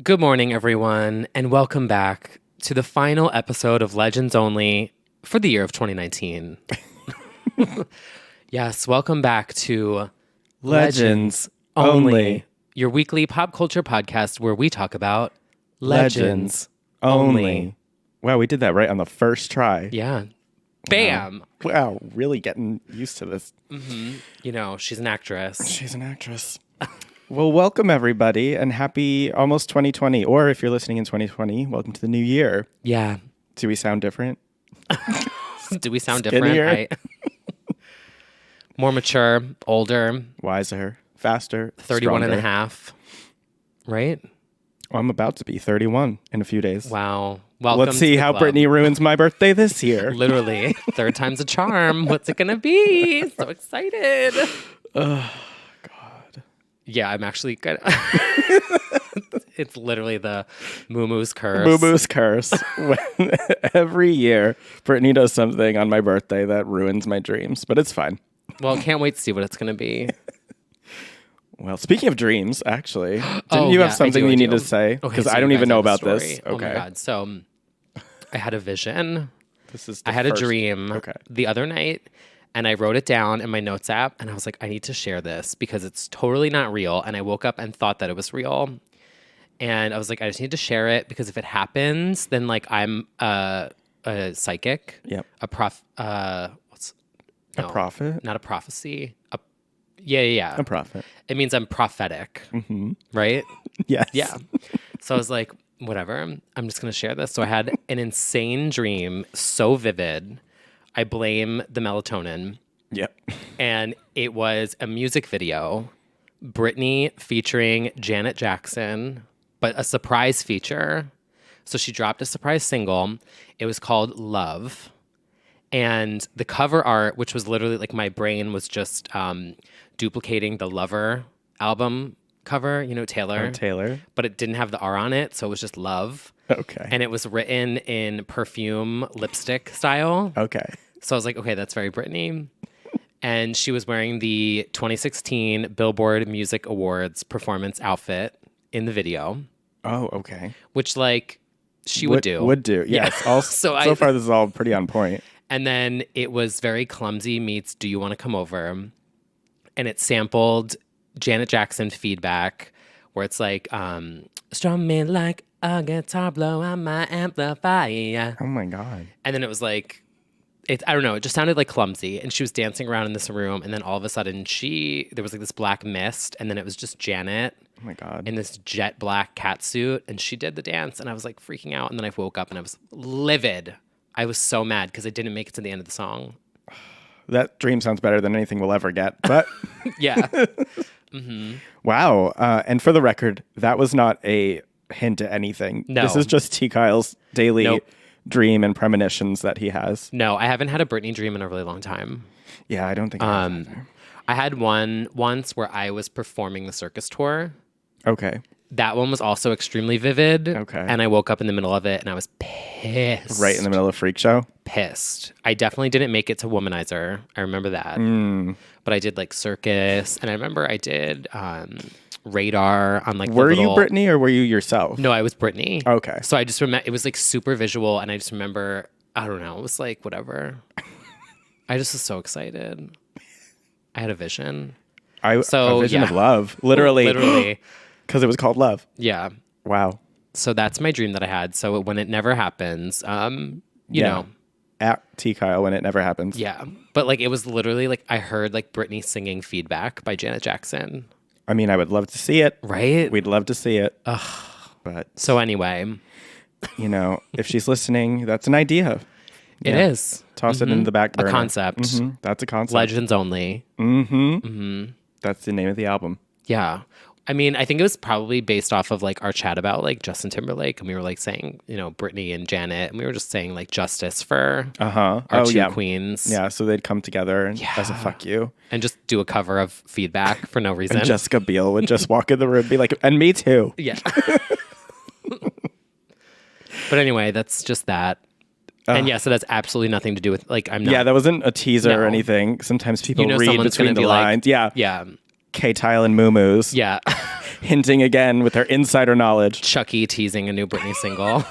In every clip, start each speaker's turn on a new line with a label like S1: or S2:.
S1: Good morning, everyone, and welcome back to the final episode of Legends Only for the year of 2019. Yes, welcome back to
S2: Legends Only.
S1: Your weekly pop culture podcast where we talk about
S2: Legends Only. Wow, we did that right on the first try.
S1: Yeah. Bam!
S2: Wow, really getting used to this.
S1: You know, she's an actress.
S2: She's an actress. Well, welcome everybody and happy almost 2020. Or if you're listening in 2020, welcome to the new year.
S1: Yeah.
S2: Do we sound different?
S1: Do we sound
S2: Skinnier?
S1: different? More mature, older,
S2: Wiser, faster,
S1: 31 and a
S2: stronger.
S1: half, right?
S2: Well, I'm about to be 31 in a few days.
S1: Wow. Welcome
S2: Let's see
S1: to the
S2: how
S1: club.
S2: Britney ruins my birthday this year.
S1: Literally, third time's a charm. What's it gonna be? So excited.
S2: God.
S1: Yeah, I'm actually good. It's literally the Moo-Moo's curse.
S2: Boo-boo's curse. When every year, Brittany does something on my birthday that ruins my dreams, but it's fine.
S1: Well, can't wait to see what it's gonna be.
S2: Well, speaking of dreams, actually, didn't you have something you need to say? Because I don't even know about this.
S1: Oh my God. So I had a vision.
S2: This is
S1: I had a dream the other night. And I wrote it down in my notes app, and I was like, I need to share this because it's totally not real. And I woke up and thought that it was real. And I was like, I just need to share it because if it happens, then like I'm a psychic.
S2: Yep.
S1: A prophet? Not a prophecy. Yeah.
S2: A prophet.
S1: It means I'm prophetic, right?
S2: Yes.
S1: Yeah. So I was like, whatever. I'm just going to share this. So I had an insane dream, so vivid. I blame the melatonin.
S2: Yep.
S1: And it was a music video, Britney featuring Janet Jackson, but a surprise feature. So she dropped a surprise single. It was called Love. And the cover art, which was literally like my brain was just duplicating the Lover album cover, you know, Taylor.
S2: Taylor.
S1: But it didn't have the R on it, so it was just Love.
S2: Okay.
S1: And it was written in perfume lipstick style.
S2: Okay.
S1: So I was like, okay, that's very Britney. And she was wearing the 2016 Billboard Music Awards performance outfit in the video,
S2: Oh, okay.
S1: which like she would do.
S2: Would do. Yes.
S1: Yeah.
S2: So far, this is all pretty on point.
S1: And then it was very clumsy meets Do You Want to Come Over? And it sampled Janet Jackson feedback where it's like, strum me like a guitar blow on my amplifier.
S2: Oh my God.
S1: And then it was like, I don't know, it just sounded like clumsy. And she was dancing around in this room. And then all of a sudden there was like this black mist. And then it was just Janet
S2: Oh my God.
S1: in this jet black cat suit. And she did the dance. And I was like freaking out. And then I woke up and I was livid. I was so mad because I didn't make it to the end of the song.
S2: That dream sounds better than anything we'll ever get. But
S1: Yeah.
S2: wow. And for the record, that was not a hint at anything.
S1: No.
S2: This is just T. Kyle's daily
S1: Nope.
S2: dream and premonitions that he has.
S1: No, I haven't had a Britney dream in a really long time.
S2: Yeah, I don't think I have either.
S1: I had one once where I was performing the circus tour.
S2: Okay.
S1: That one was also extremely vivid.
S2: Okay.
S1: And I woke up in the middle of it and I was pissed.
S2: Right in the middle of Freak Show?
S1: Pissed. I definitely didn't make it to Womanizer. I remember that. But I did like circus. And I remember I did radar on like
S2: Were you Britney or were you yourself?
S1: No, I was Britney.
S2: Okay.
S1: So I just remember, it was like super visual. And I just remember, I don't know, it was like whatever. I just was so excited. I had a vision.
S2: A vision
S1: yeah.
S2: of love. Literally.
S1: Literally.
S2: Because it was called Love.
S1: Yeah.
S2: Wow.
S1: So that's my dream that I had. So when it never happens, you know.
S2: At T. Kyle when it never happens.
S1: Yeah. But like it was literally like I heard like Britney singing Feedback by Janet Jackson.
S2: I mean, I would love to see it.
S1: Right?
S2: We'd love to see it.
S1: Ugh.
S2: But,
S1: So anyway.
S2: you know, if she's listening, that's an idea.
S1: It is.
S2: Toss it in the back burner.
S1: A concept.
S2: That's a concept.
S1: Legends Only.
S2: That's the name of the album.
S1: Yeah. I mean, I think it was probably based off of like our chat about like Justin Timberlake, and we were like saying, you know, Britney and Janet, and we were just saying like justice for our two queens.
S2: Yeah, so they'd come together as a fuck you.
S1: And just do a cover of Feedback for no reason.
S2: And Jessica Biel would just walk in the room and be like, and me too.
S1: Yeah. But anyway, that's just that. And yes, it has absolutely nothing to do with like I'm not.
S2: Yeah, that wasn't a teaser or
S1: No.
S2: anything. Sometimes people
S1: You know
S2: read
S1: someone's
S2: between
S1: gonna
S2: the
S1: be like-
S2: lines. Yeah.
S1: Yeah.
S2: K-Tile and Moo-Moos.
S1: Yeah.
S2: hinting again with her insider knowledge.
S1: Chucky teasing a new Britney single.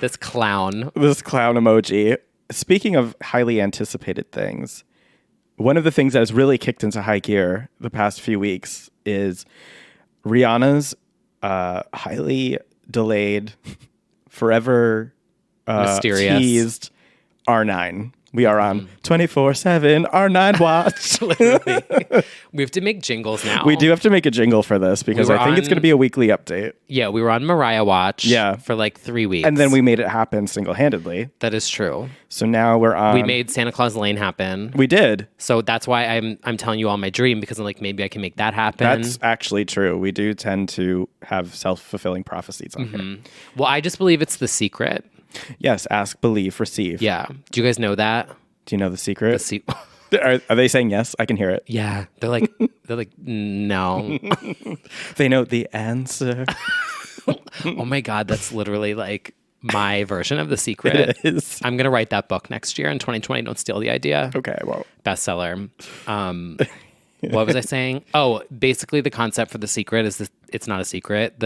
S1: This clown.
S2: This clown emoji. Speaking of highly anticipated things, one of the things that has really kicked into high gear the past few weeks is Rihanna's highly delayed, forever
S1: Mysterious.
S2: teased R9. We are on 24/7 R9 watch.
S1: Literally. We have to make jingles now.
S2: We do have to make a jingle for this because I think it's going to be a weekly update.
S1: Yeah, we were on Mariah Watch
S2: Yeah.
S1: for like 3 weeks.
S2: And then we made it happen single-handedly.
S1: That is true.
S2: So now we're on...
S1: We made Santa Claus Lane happen.
S2: We did.
S1: So that's why I'm telling you all my dream, because I'm like, maybe I can make that happen.
S2: That's actually true. We do tend to have self-fulfilling prophecies on here.
S1: Well, I just believe it's the secret.
S2: Yes, ask, believe, receive.
S1: Yeah. Do you guys know that?
S2: Do you know the secret?
S1: The
S2: Are they saying yes? I can hear it.
S1: Yeah. They're like, no.
S2: They know the answer.
S1: Oh my God. That's literally like my version of the secret.
S2: It is.
S1: I'm going to write that book next year in 2020. Don't steal the idea.
S2: Okay, well.
S1: Bestseller. What was I saying? Oh, basically the concept for the secret is this, it's not a secret.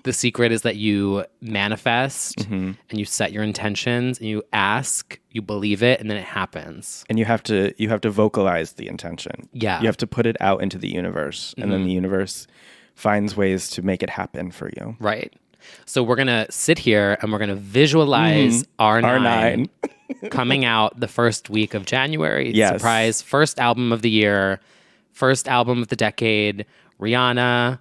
S1: The secret is that you manifest and you set your intentions and you ask, you believe it, and then it happens.
S2: And you have to vocalize the intention.
S1: Yeah.
S2: You have to put it out into the universe, and then the universe finds ways to make it happen for you.
S1: Right. So we're going to sit here and we're going to visualize R9, coming out the first week of January.
S2: Yes.
S1: Surprise. First album of the year. First album of the decade. Rihanna.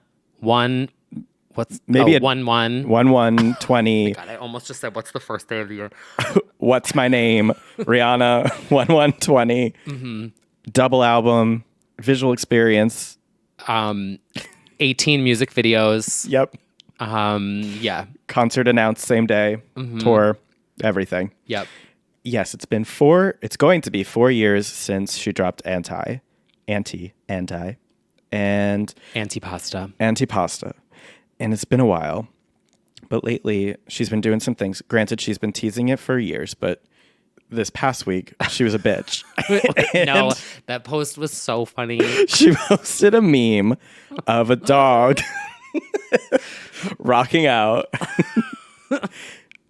S2: Maybe
S1: 1/1.
S2: 1/1/20.
S1: God, I almost just said, what's the first day of the year?
S2: What's my name? Rihanna 1/1/20. Double album, visual experience.
S1: 18 music videos.
S2: Yep.
S1: Yeah.
S2: Concert announced same day. Tour, everything.
S1: Yep.
S2: Yes, it's going to be 4 years since she dropped Anti, and
S1: Antipasta.
S2: And it's been a while. But lately, she's been doing some things. Granted, she's been teasing it for years, but this past week, she was a bitch.
S1: No, that post was so funny.
S2: She posted a meme of a dog rocking out.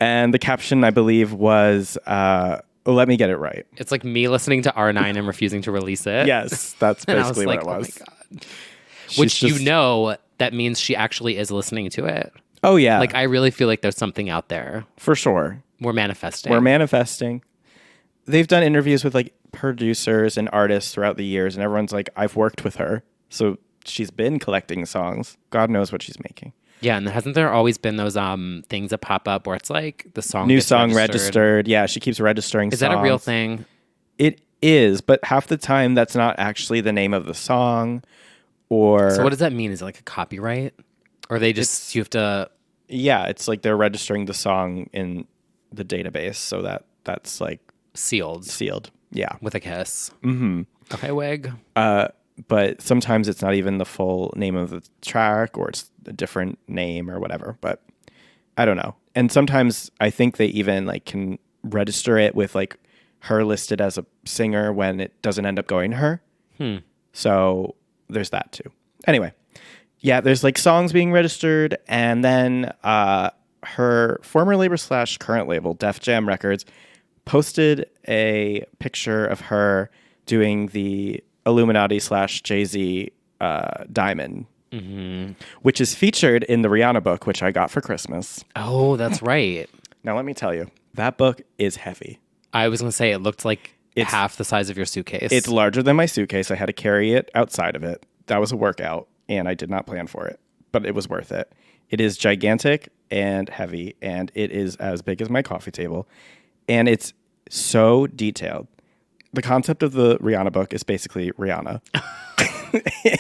S2: And the caption, I believe, was, let me get it right.
S1: It's like me listening to R9 and refusing to release it.
S2: Yes, that's
S1: And I was
S2: basically
S1: like,
S2: what it was.
S1: oh my God. Which you know, that means she actually is listening to it.
S2: Oh, yeah.
S1: Like, I really feel like there's something out there.
S2: For sure.
S1: We're manifesting.
S2: They've done interviews with like producers and artists throughout the years, and everyone's like, I've worked with her. So she's been collecting songs. God knows what she's making.
S1: Yeah, and hasn't there always been those things that pop up where it's like the song
S2: New
S1: gets
S2: song registered. Yeah, she keeps registering songs.
S1: Is that a real thing?
S2: It is, but half the time that's not actually the name of the song. Or
S1: So what does that mean? Is it like a copyright? Or they just, you have to...
S2: Yeah, it's like they're registering the song in the database so that's like...
S1: Sealed.
S2: Yeah.
S1: With a kiss. Mm-hmm. Okay, wig.
S2: But sometimes it's not even the full name of the track, or it's a different name or whatever. But I don't know. And sometimes I think they even like can register it with like her listed as a singer when it doesn't end up going to her. So there's that too. Anyway, yeah, there's like songs being registered, and then her former label / current label, Def Jam Records, posted a picture of her doing the Illuminati / Jay-Z Diamond, which is featured in the Rihanna book, which I got for Christmas.
S1: Oh, that's right.
S2: Now, let me tell you, that book is heavy.
S1: I was going to say, it looked like half the size of your suitcase.
S2: It's larger than my suitcase. I had to carry it outside of it. That was a workout, and I did not plan for it, but it was worth it. It is gigantic and heavy, and it is as big as my coffee table, and it's so detailed. The concept of the Rihanna book is basically Rihanna.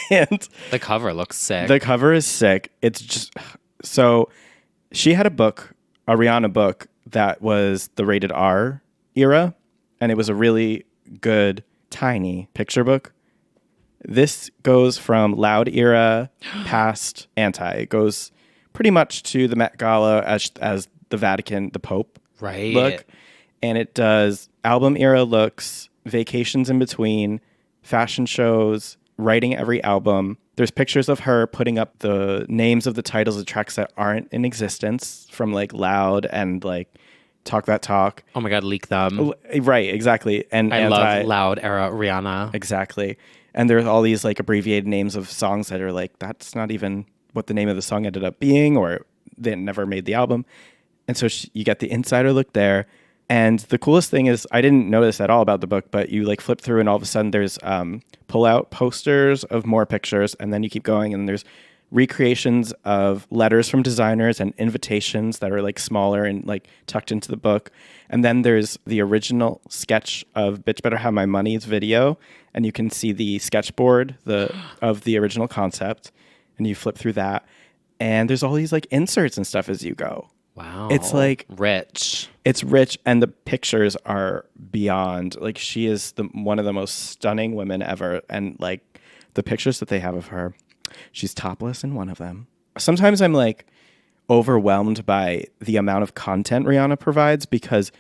S2: And
S1: the cover looks sick.
S2: the cover is sick. It's just... So she had a Rihanna book that was the rated R era, and it was a really good, tiny picture book. This goes from loud era past anti. It goes pretty much to the Met Gala as the Vatican, the Pope
S1: right.
S2: look. And it does album era looks, vacations in between, fashion shows, writing every album. There's pictures of her putting up the names of the titles of tracks that aren't in existence from like Loud and like Talk That Talk.
S1: Oh my God, leak them.
S2: Right, exactly. And
S1: I love Loud era Rihanna.
S2: Exactly. And there's all these like abbreviated names of songs that are like, that's not even what the name of the song ended up being, or they never made the album. And so you get the insider look there. And the coolest thing is, I didn't notice at all about the book, but you like flip through and all of a sudden there's pull out posters of more pictures. And then you keep going and there's recreations of letters from designers and invitations that are like smaller and like tucked into the book. And then there's the original sketch of Bitch Better Have My Money's video. And you can see the sketchboard of the original concept. And you flip through that. And there's all these like inserts and stuff as you go.
S1: Wow.
S2: It's like
S1: rich.
S2: It's rich, and the pictures are beyond. Like, she is one of the most stunning women ever. And like the pictures that they have of her, she's topless in one of them. Sometimes I'm like overwhelmed by the amount of content Rihanna provides because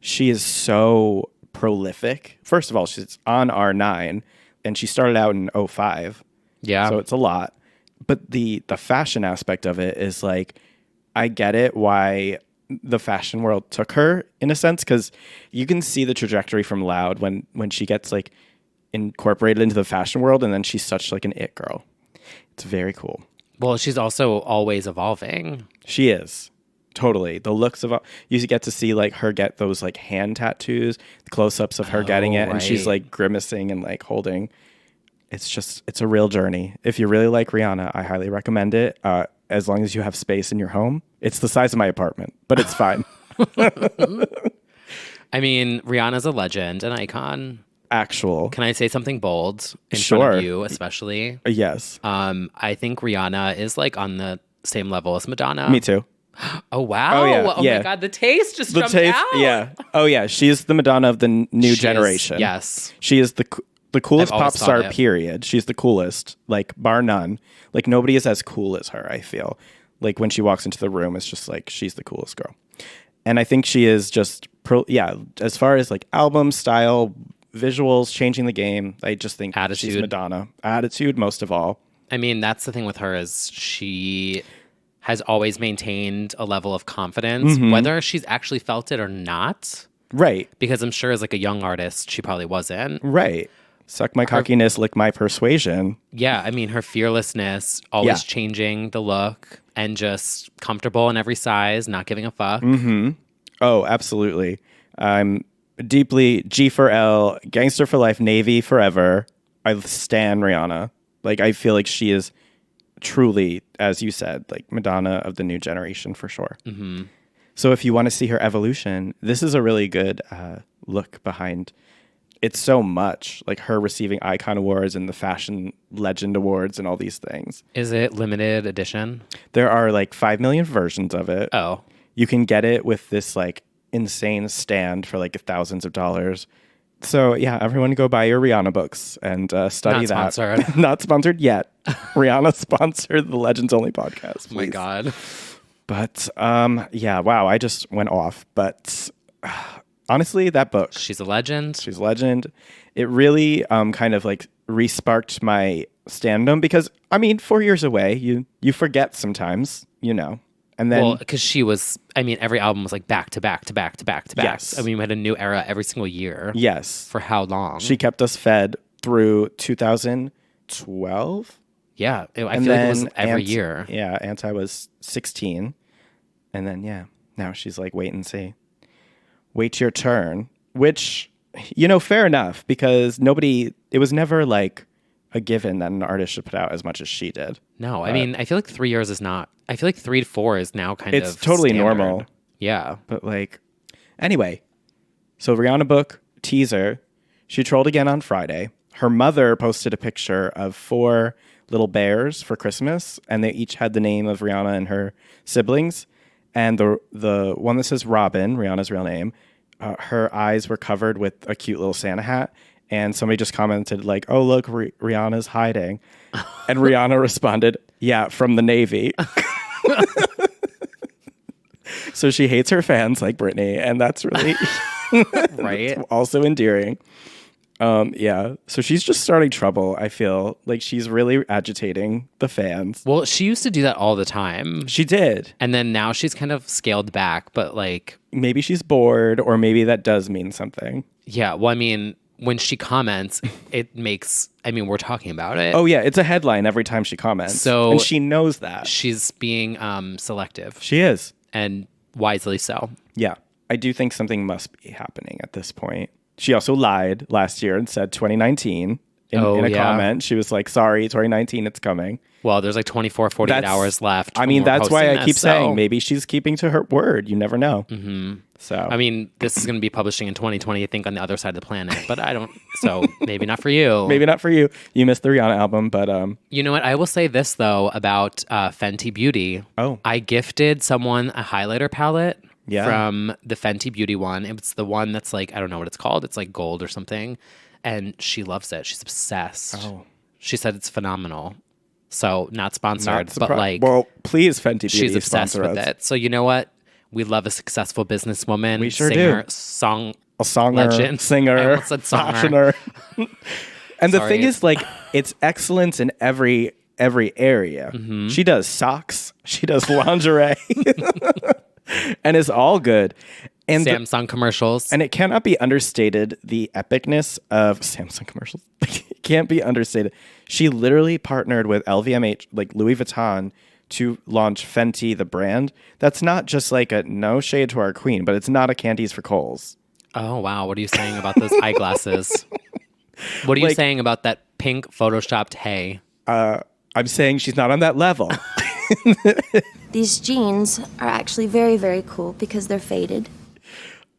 S2: she is so prolific. First of all, she's on R9 and she started out in 05.
S1: Yeah.
S2: So it's a lot. But the fashion aspect of it is like, I get it why the fashion world took her in a sense, because you can see the trajectory from Loud when she gets like incorporated into the fashion world, and then she's such like an it girl. It's very cool.
S1: Well, she's also always evolving.
S2: She is. Totally. The looks of you get to see like her get those like hand tattoos, the close-ups of her getting it, and she's like grimacing and like holding. It's a real journey. If you really like Rihanna, I highly recommend it. As long as you have space in your home. It's the size of my apartment, but it's fine.
S1: I mean, Rihanna's a legend, an icon.
S2: Actual.
S1: Can I say something bold in
S2: Sure.
S1: front of you, especially?
S2: Yes.
S1: I think Rihanna is like on the same level as Madonna.
S2: Me too.
S1: Oh, wow.
S2: Oh, yeah.
S1: Oh
S2: Yeah.
S1: my God, the taste just jumped out.
S2: Yeah. Oh, yeah. She is the Madonna of the new generation.
S1: Yes.
S2: She is the coolest
S1: I've
S2: pop
S1: always
S2: star,
S1: thought it.
S2: period. She's the coolest, like, bar none. Like, nobody is as cool as her, I feel. Like, when she walks into the room, it's just like, she's the coolest girl. And I think she is just, as far as, like, album style, visuals, changing the game, I just think she's Madonna. Attitude, most of all.
S1: I mean, that's the thing with her is she has always maintained a level of confidence, whether she's actually felt it or not.
S2: Right.
S1: Because I'm sure as like a young artist, she probably wasn't.
S2: Right. Suck my cockiness, lick my persuasion.
S1: Yeah. I mean, her fearlessness, always changing the look and just comfortable in every size, not giving a fuck.
S2: Mm-hmm. Oh, absolutely. I'm deeply G for L, gangster for life, Navy forever. I stan Rihanna. Like, I feel like she is truly, as you said, like Madonna of the new generation for sure.
S1: Mm-hmm.
S2: So if you want to see her evolution, this is a really good look behind. It's so much like her receiving Icon Awards and the Fashion Legend Awards and all these things.
S1: Is it limited edition?
S2: There are like 5 million versions of it.
S1: Oh.
S2: You can get it with this like insane stand for like thousands of dollars. So yeah, everyone go buy your Rihanna books and study that.
S1: Not sponsored.
S2: Not sponsored yet. Rihanna sponsored the Legends Only podcast. Please.
S1: Oh my God.
S2: But yeah, wow, I just went off. But honestly, that book.
S1: She's a legend.
S2: She's a legend. It really kind of like re-sparked my standum because, I mean, 4 years away, you forget sometimes, you know. And then,
S1: well, because she was, I mean, every album was like back to back to back to back to back.
S2: Yes.
S1: I mean, we had a new era every single year.
S2: yes,
S1: For how long?
S2: she kept us fed through 2012.
S1: Yeah. I
S2: And
S1: feel like it was
S2: then
S1: every year.
S2: Yeah, Anti was 16. And then, yeah, now she's like, wait and see. Wait your turn. Which, you know, fair enough, because it was never like a given that an artist should put out as much as she did.
S1: No, I mean, I feel like 3 years is not, I feel like 3 to 4 is now kind of
S2: It's totally
S1: standard.
S2: normal.
S1: Yeah.
S2: But like, anyway, so Rihanna Book teaser, she trolled again on Friday. Her mother posted a picture of 4 little bears for Christmas, and they each had the name of Rihanna and her siblings. And the one that says Robin, Rihanna's real name, her eyes were covered with a cute little Santa hat. And somebody just commented like, oh, look, Rihanna's hiding. And Rihanna responded, yeah, from the Navy. So she hates her fans like Britney. And that's really
S1: Right.
S2: also endearing. Yeah. So she's just starting trouble. I feel like she's really agitating the fans.
S1: Well, she used to do that all the time.
S2: She did.
S1: And then now she's kind of scaled back, but like,
S2: Maybe she's bored, or maybe that does mean something.
S1: yeah, well, I mean, when she comments, it makes, I mean, we're talking about it.
S2: Oh, yeah. It's a headline every time she comments.
S1: So
S2: and she knows that.
S1: She's being selective.
S2: She is.
S1: And wisely so.
S2: Yeah. I do think something must be happening at this point. She also lied last year and said 2019 in a comment. She was like, sorry, 2019, it's coming.
S1: Well, there's like 24, 48 hours left.
S2: I mean, that's why I keep saying maybe she's keeping to her word. You never know.
S1: Mm-hmm.
S2: So,
S1: I mean, this is going to be publishing in 2020, I think, on the other side of the planet. But I don't, so maybe not for you.
S2: Maybe not for you. You missed the Rihanna album, but
S1: you know what? I will say this though about Fenty Beauty.
S2: Oh,
S1: I gifted someone a highlighter palette.
S2: Yeah.
S1: From the Fenty Beauty one. It's the one that's like, I don't know what it's called. It's like gold or something. And she loves it. She's obsessed.
S2: Oh.
S1: She said it's phenomenal. So not sponsored, but like,
S2: well, please, Fenty Beauty,
S1: she's obsessed
S2: sponsor
S1: with
S2: us.
S1: it. So you know what? We love a successful businesswoman.
S2: We sure
S1: singer,
S2: do.
S1: A
S2: songer,
S1: legend.
S2: singer,
S1: I almost said songer.
S2: fashioner. And the thing is, like, it's excellence in every area.
S1: Mm-hmm.
S2: She does socks. She does lingerie. And it's all good. And
S1: Samsung commercials.
S2: And it cannot be understated, the epicness of Samsung commercials. It can't be understated. She literally partnered with LVMH, like Louis Vuitton, to launch Fenty, the brand. That's not just like a no shade to our queen, but it's not a Candies for Kohl's.
S1: Oh, wow. What are you saying about those eyeglasses? What are you saying about that pink photoshopped hay?
S2: I'm saying she's not on that level.
S3: These jeans are actually very, very cool because they're faded.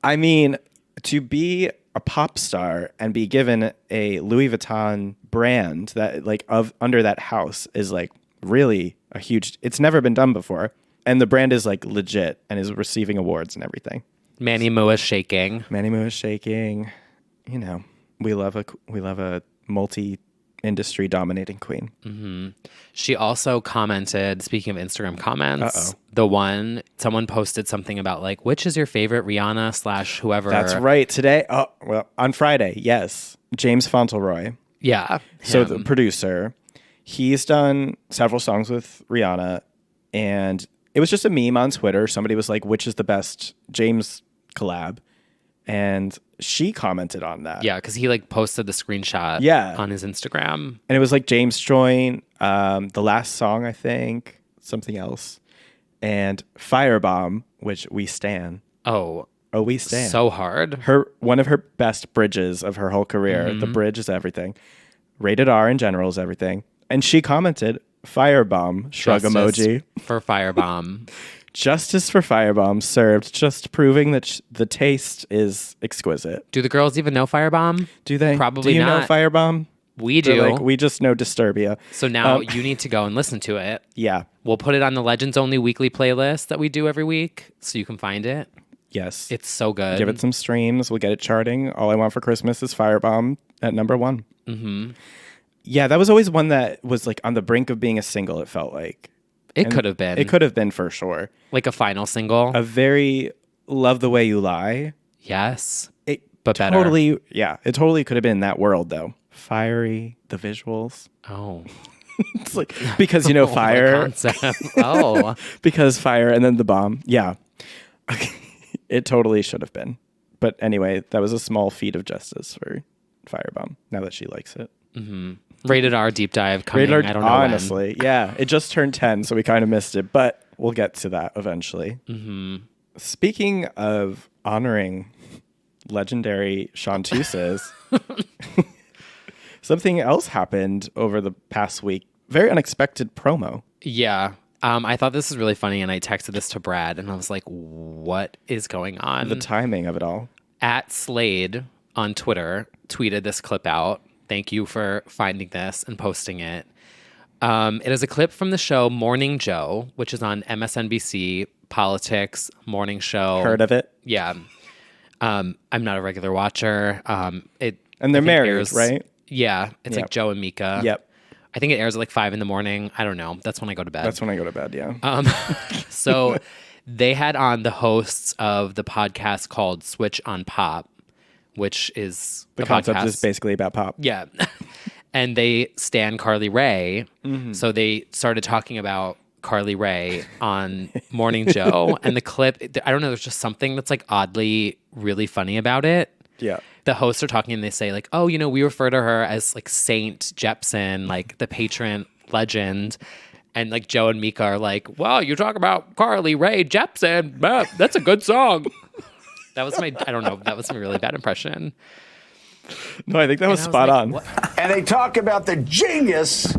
S2: I mean, to be a pop star and be given a Louis Vuitton brand that like of under that house is like really a huge, it's never been done before. And the brand is like legit and is receiving awards and everything.
S1: Manny Moo is shaking.
S2: Manny Moo is shaking. You know, we love a multi-industry dominating queen.
S1: Mm-hmm. She also commented, speaking of Instagram comments, the one, someone posted something about like, which is your favorite Rihanna / whoever?
S2: That's right. Today, on Friday, yes. James Fauntleroy.
S1: Yeah.
S2: So the producer, he's done several songs with Rihanna, and it was just a meme on Twitter. Somebody was like, which is the best James collab? And she commented on that.
S1: Yeah, because he like posted the screenshot on his Instagram.
S2: And it was like James joined, the last song, I think, something else. And Firebomb, which we stan.
S1: Oh,
S2: we stan.
S1: So hard.
S2: One of her best bridges of her whole career. The bridge is everything. Rated R in general is everything. And she commented, Firebomb, shrug emoji.
S1: For Firebomb.
S2: Justice for Firebomb served, just proving that the taste is exquisite.
S1: Do the girls even know Firebomb?
S2: Do they?
S1: Probably
S2: do you
S1: not.
S2: know Firebomb?
S1: We do.
S2: Like, we just know Disturbia.
S1: So now you need to go and listen to it.
S2: Yeah.
S1: We'll put it on the Legends Only weekly playlist that we do every week so you can find it.
S2: Yes.
S1: It's so good.
S2: Give it some streams. We'll get it charting. All I Want for Christmas is Firebomb at number 1.
S1: Mm-hmm.
S2: Yeah, that was always one that was like on the brink of being a single, it felt like.
S1: It could have been.
S2: It could have been for sure.
S1: Like a final single.
S2: A very Love the Way You Lie.
S1: Yes.
S2: But totally, better. Yeah, it totally could have been that world though. Fiery, the visuals.
S1: Oh.
S2: It's like, because you know, fire.
S1: Oh.
S2: Because fire and then the bomb. Yeah. It totally should have been. But anyway, that was a small feat of justice for Firebomb, now that she likes it.
S1: Mm-hmm. Rated R deep dive coming.
S2: Rated R,
S1: I don't know.
S2: Honestly, yeah. It just turned 10, so we kind of missed it, but we'll get to that eventually.
S1: Mm-hmm.
S2: Speaking of honoring legendary chanteuses, something else happened over the past week. Very unexpected promo.
S1: Yeah. I thought this was really funny, and I texted this to Brad, and I was like, what is going on?
S2: The timing of it all.
S1: @Slade on Twitter tweeted this clip out. Thank you for finding this and posting it. It is a clip from the show Morning Joe, which is on MSNBC, politics, morning show.
S2: Heard of it?
S1: Yeah. I'm not a regular watcher.
S2: And they're married, right?
S1: Yeah. It's like Joe and Mika.
S2: Yep.
S1: I think it airs at like 5 a.m. I don't know. That's when I go to bed.
S2: That's when I go to bed, yeah.
S1: So they had on the hosts of the podcast called Switch on Pop, which is
S2: The
S1: a
S2: concept
S1: podcast.
S2: is basically about pop.
S1: Yeah. And they stan Carly Rae. So they started talking about Carly Rae on Morning Joe. And the clip, I don't know, there's just something that's like oddly really funny about it.
S2: Yeah.
S1: The hosts are talking and they say like, oh, we refer to her as like Saint Jepsen, like the patron legend. And like Joe and Mika are like, well, you talk about Carly Rae Jepsen. That's a good song. That was my really bad impression.
S2: No, I think that was
S1: And I
S2: spot
S1: like,
S2: on.
S1: what?
S4: And they talk about the genius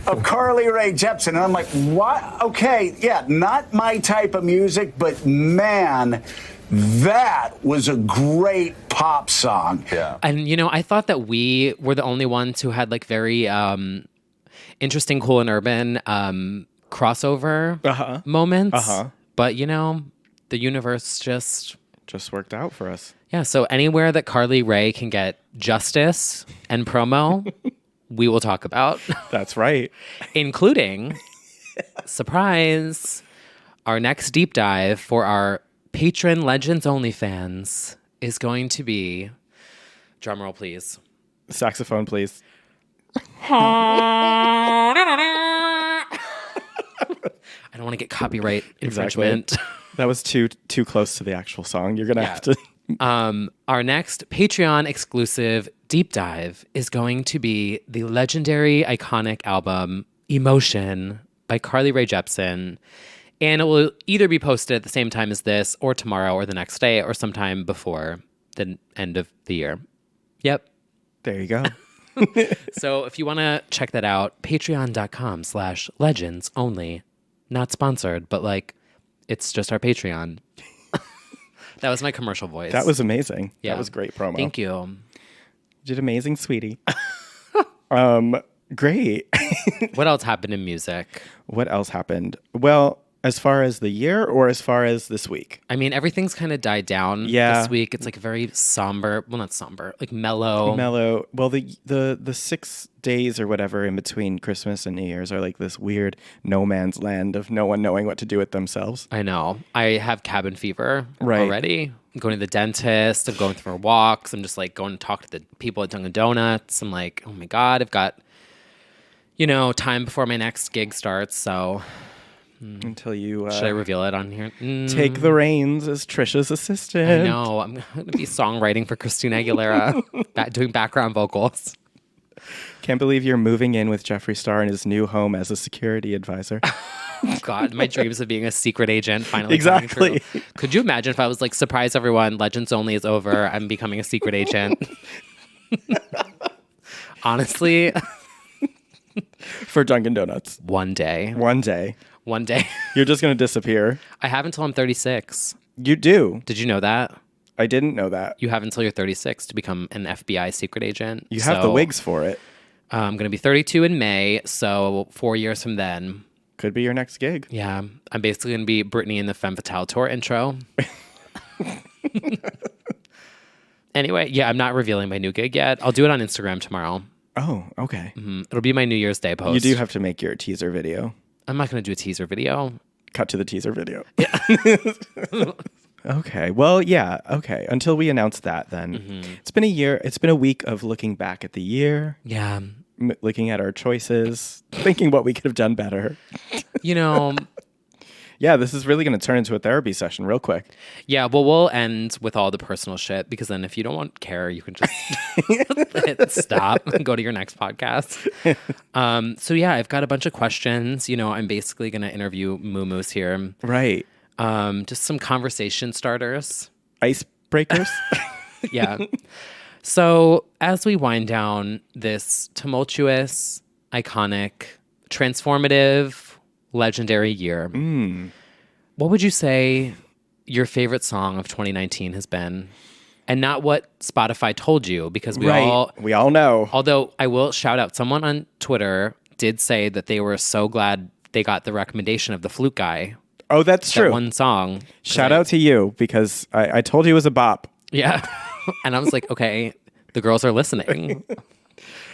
S4: of Carly Rae Jepsen. And I'm like, what? Okay, yeah, not my type of music, but man, that was a great pop song.
S5: Yeah.
S1: And, I thought that we were the only ones who had like very interesting, cool, and urban crossover moments. But, the universe just
S2: worked out for us.
S1: Yeah, so anywhere that Carly Rae can get justice and promo, we will talk about.
S2: That's right.
S1: Including, surprise, our next deep dive for our patron Legends Only fans is going to be, drumroll please.
S2: Saxophone, please.
S1: I don't want to get copyright infringement.
S2: That was too close to the actual song. You're gonna have to.
S1: Our next Patreon exclusive deep dive is going to be the legendary iconic album Emotion by Carly Rae Jepsen. And it will either be posted at the same time as this or tomorrow or the next day or sometime before the end of the year. Yep.
S2: There you go.
S1: So if you want to check that out, patreon.com/legends only. Not sponsored, but like it's just our Patreon. That was my commercial voice.
S2: That was amazing.
S1: Yeah.
S2: That was great promo.
S1: Thank you.
S2: You did amazing, sweetie. Great.
S1: What else happened in music?
S2: What else happened? Well, as far as the year or as far as this week?
S1: I mean, everything's kind of died down this week. It's like very somber. Well, not somber, like mellow.
S2: Mellow. Well, the 6 days or whatever in between Christmas and New Year's are like this weird no man's land of no one knowing what to do with themselves.
S1: I know. I have cabin fever
S2: Right.
S1: already. I'm going to the dentist. I'm going for walks. I'm just like going to talk to the people at Dunkin' Donuts. I'm like, oh my God, I've got, time before my next gig starts. So
S2: Until you
S1: should I reveal it on here?
S2: take the reins as Trisha's assistant.
S1: I know. I'm going to be songwriting for Christina Aguilera, doing background vocals.
S2: Can't believe you're moving in with Jeffree Star in his new home as a security advisor.
S1: God, my dreams of being a secret agent finally coming true.
S2: Exactly.
S1: Could you imagine if I was like, surprise everyone, Legends Only is over. I'm becoming a secret agent. Honestly,
S2: For Dunkin' Donuts.
S1: one day.
S2: One day. You're just going to disappear.
S1: I have until I'm 36.
S2: You do.
S1: Did you know that?
S2: I didn't know that.
S1: You have until you're 36 to become an FBI secret agent.
S2: You have the wigs for it.
S1: I'm going to be 32 in May, so 4 years from then.
S2: Could be your next gig.
S1: Yeah, I'm basically going to be Britney in the Femme Fatale tour intro. Anyway, yeah, I'm not revealing my new gig yet. I'll do it on Instagram tomorrow.
S2: Oh, okay.
S1: It'll be my New Year's Day post.
S2: You do have to make your teaser video.
S1: I'm not going to do a teaser video.
S2: Cut to the teaser video. Yeah. Okay. Well, yeah. Okay. Until we announce that, then it's been a year. It's been a week of looking back at the year,
S1: Yeah.
S2: looking at our choices, thinking what we could have done better. Yeah, this is really going to turn into a therapy session real quick.
S1: Yeah, well, we'll end with all the personal shit because then if you don't want to care, you can just hit stop and go to your next podcast. So yeah, I've got a bunch of questions. I'm basically going to interview Moo-Moos here.
S2: Right.
S1: Just some conversation starters.
S2: Icebreakers.
S1: Yeah. So as we wind down this tumultuous, iconic, transformative, legendary year, what would you say your favorite song of 2019 has been? And not what Spotify told you, because we
S2: all know.
S1: Although I will shout out, someone on Twitter did say that they were so glad they got the recommendation of the Flute Guy.
S2: Oh, that's
S1: That
S2: true.
S1: one song.
S2: Shout out to you, because I told you it was a bop.
S1: Yeah. And I was like, okay, the girls are listening.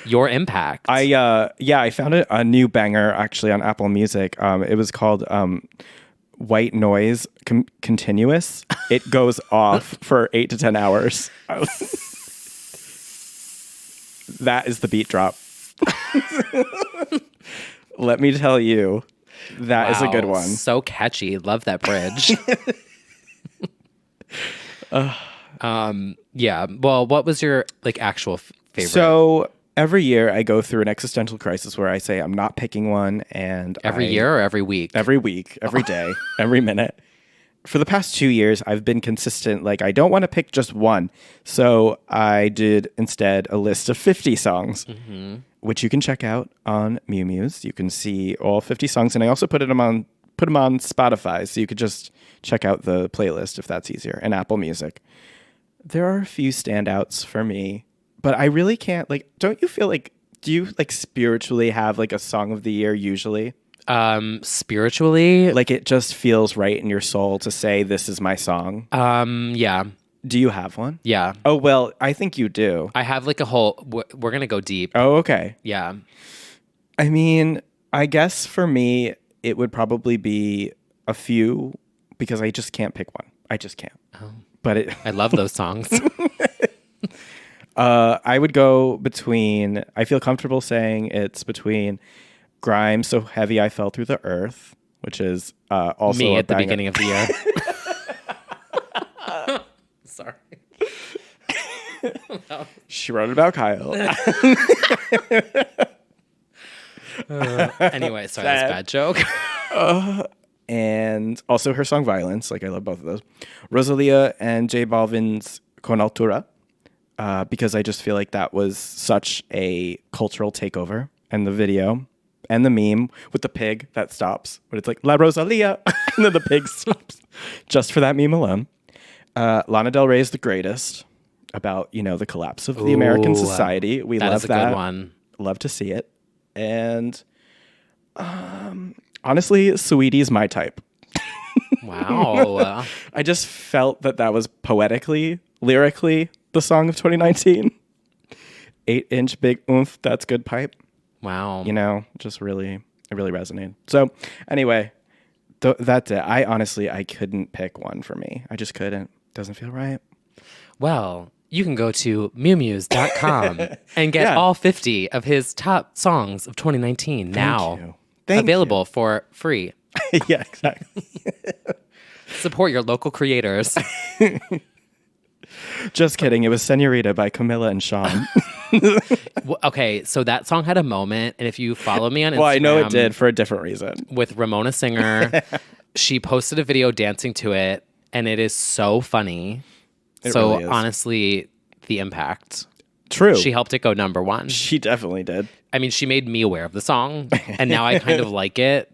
S1: Your impact.
S2: I found a new banger actually on Apple Music. It was called White Noise Continuous. It goes off for 8 to 10 hours. That is the beat drop. Let me tell you, that is a good one.
S1: So catchy. Love that bridge. Yeah. Well, what was your like actual favorite?
S2: So every year I go through an existential crisis where I say I'm not picking one, and
S1: every year or every week?
S2: Every week, every day, every minute. For the past 2 years, I've been consistent. Like, I don't want to pick just one. So I did instead a list of 50 songs, which you can check out on Mew Muse. You can see all 50 songs. And I also put them on Spotify. So you could just check out the playlist if that's easier, and Apple Music. There are a few standouts for me, but I really can't, like, don't you feel like, do you like spiritually have like a song of the year usually?
S1: Spiritually,
S2: Like it just feels right in your soul to say, this is my song.
S1: yeah.
S2: Do you have one?
S1: Yeah.
S2: Oh, well, I think you do.
S1: I have like a whole, we're going to go deep.
S2: Oh, okay.
S1: Yeah.
S2: I mean, I guess for me, it would probably be a few because I just can't pick one. I just can't.
S1: Oh.
S2: But
S1: I love those songs.
S2: I would go between, I feel comfortable saying it's between Grime, So Heavy I Fell Through the Earth, which is also
S1: Me
S2: a
S1: at the
S2: banger.
S1: beginning of the year. Sorry.
S2: She wrote about Kyle.
S1: Anyway, sorry, that's a bad joke.
S2: And also her song Violence. Like, I love both of those. Rosalia and J Balvin's Con Altura, because I just feel like that was such a cultural takeover. And the video and the meme with the pig that stops, but it's like La Rosalia, and then the pig stops. Just for that meme alone. Lana Del Rey's The Greatest, about, you know, the collapse of the American society. We love
S1: That is a
S2: that.
S1: good one.
S2: Love to see it. And honestly, Sweetie's my type.
S1: Wow.
S2: I just felt that was poetically, lyrically, the song of 2019. 8-inch big oomph, that's good pipe.
S1: Wow.
S2: You know, just really, it really resonated. So anyway, that's it. I couldn't pick one for me. I just couldn't. Doesn't feel right.
S1: Well, you can go to mewmuse.com and get all 50 of his top songs of 2019 now.
S2: you. Thank
S1: available for free.
S2: Yeah, exactly.
S1: Support your local creators.
S2: Just kidding. It was Senorita by Camilla and Sean.
S1: Okay, so that song had a moment, and if you follow me on Instagram,
S2: Well, I know it did for a different reason.
S1: with Ramona Singer, she posted a video dancing to it, and it is so funny.
S2: It
S1: So
S2: really is.
S1: honestly, the impact.
S2: True.
S1: She helped it go number one.
S2: She definitely did.
S1: I mean, she made me aware of the song, and now I kind of like it,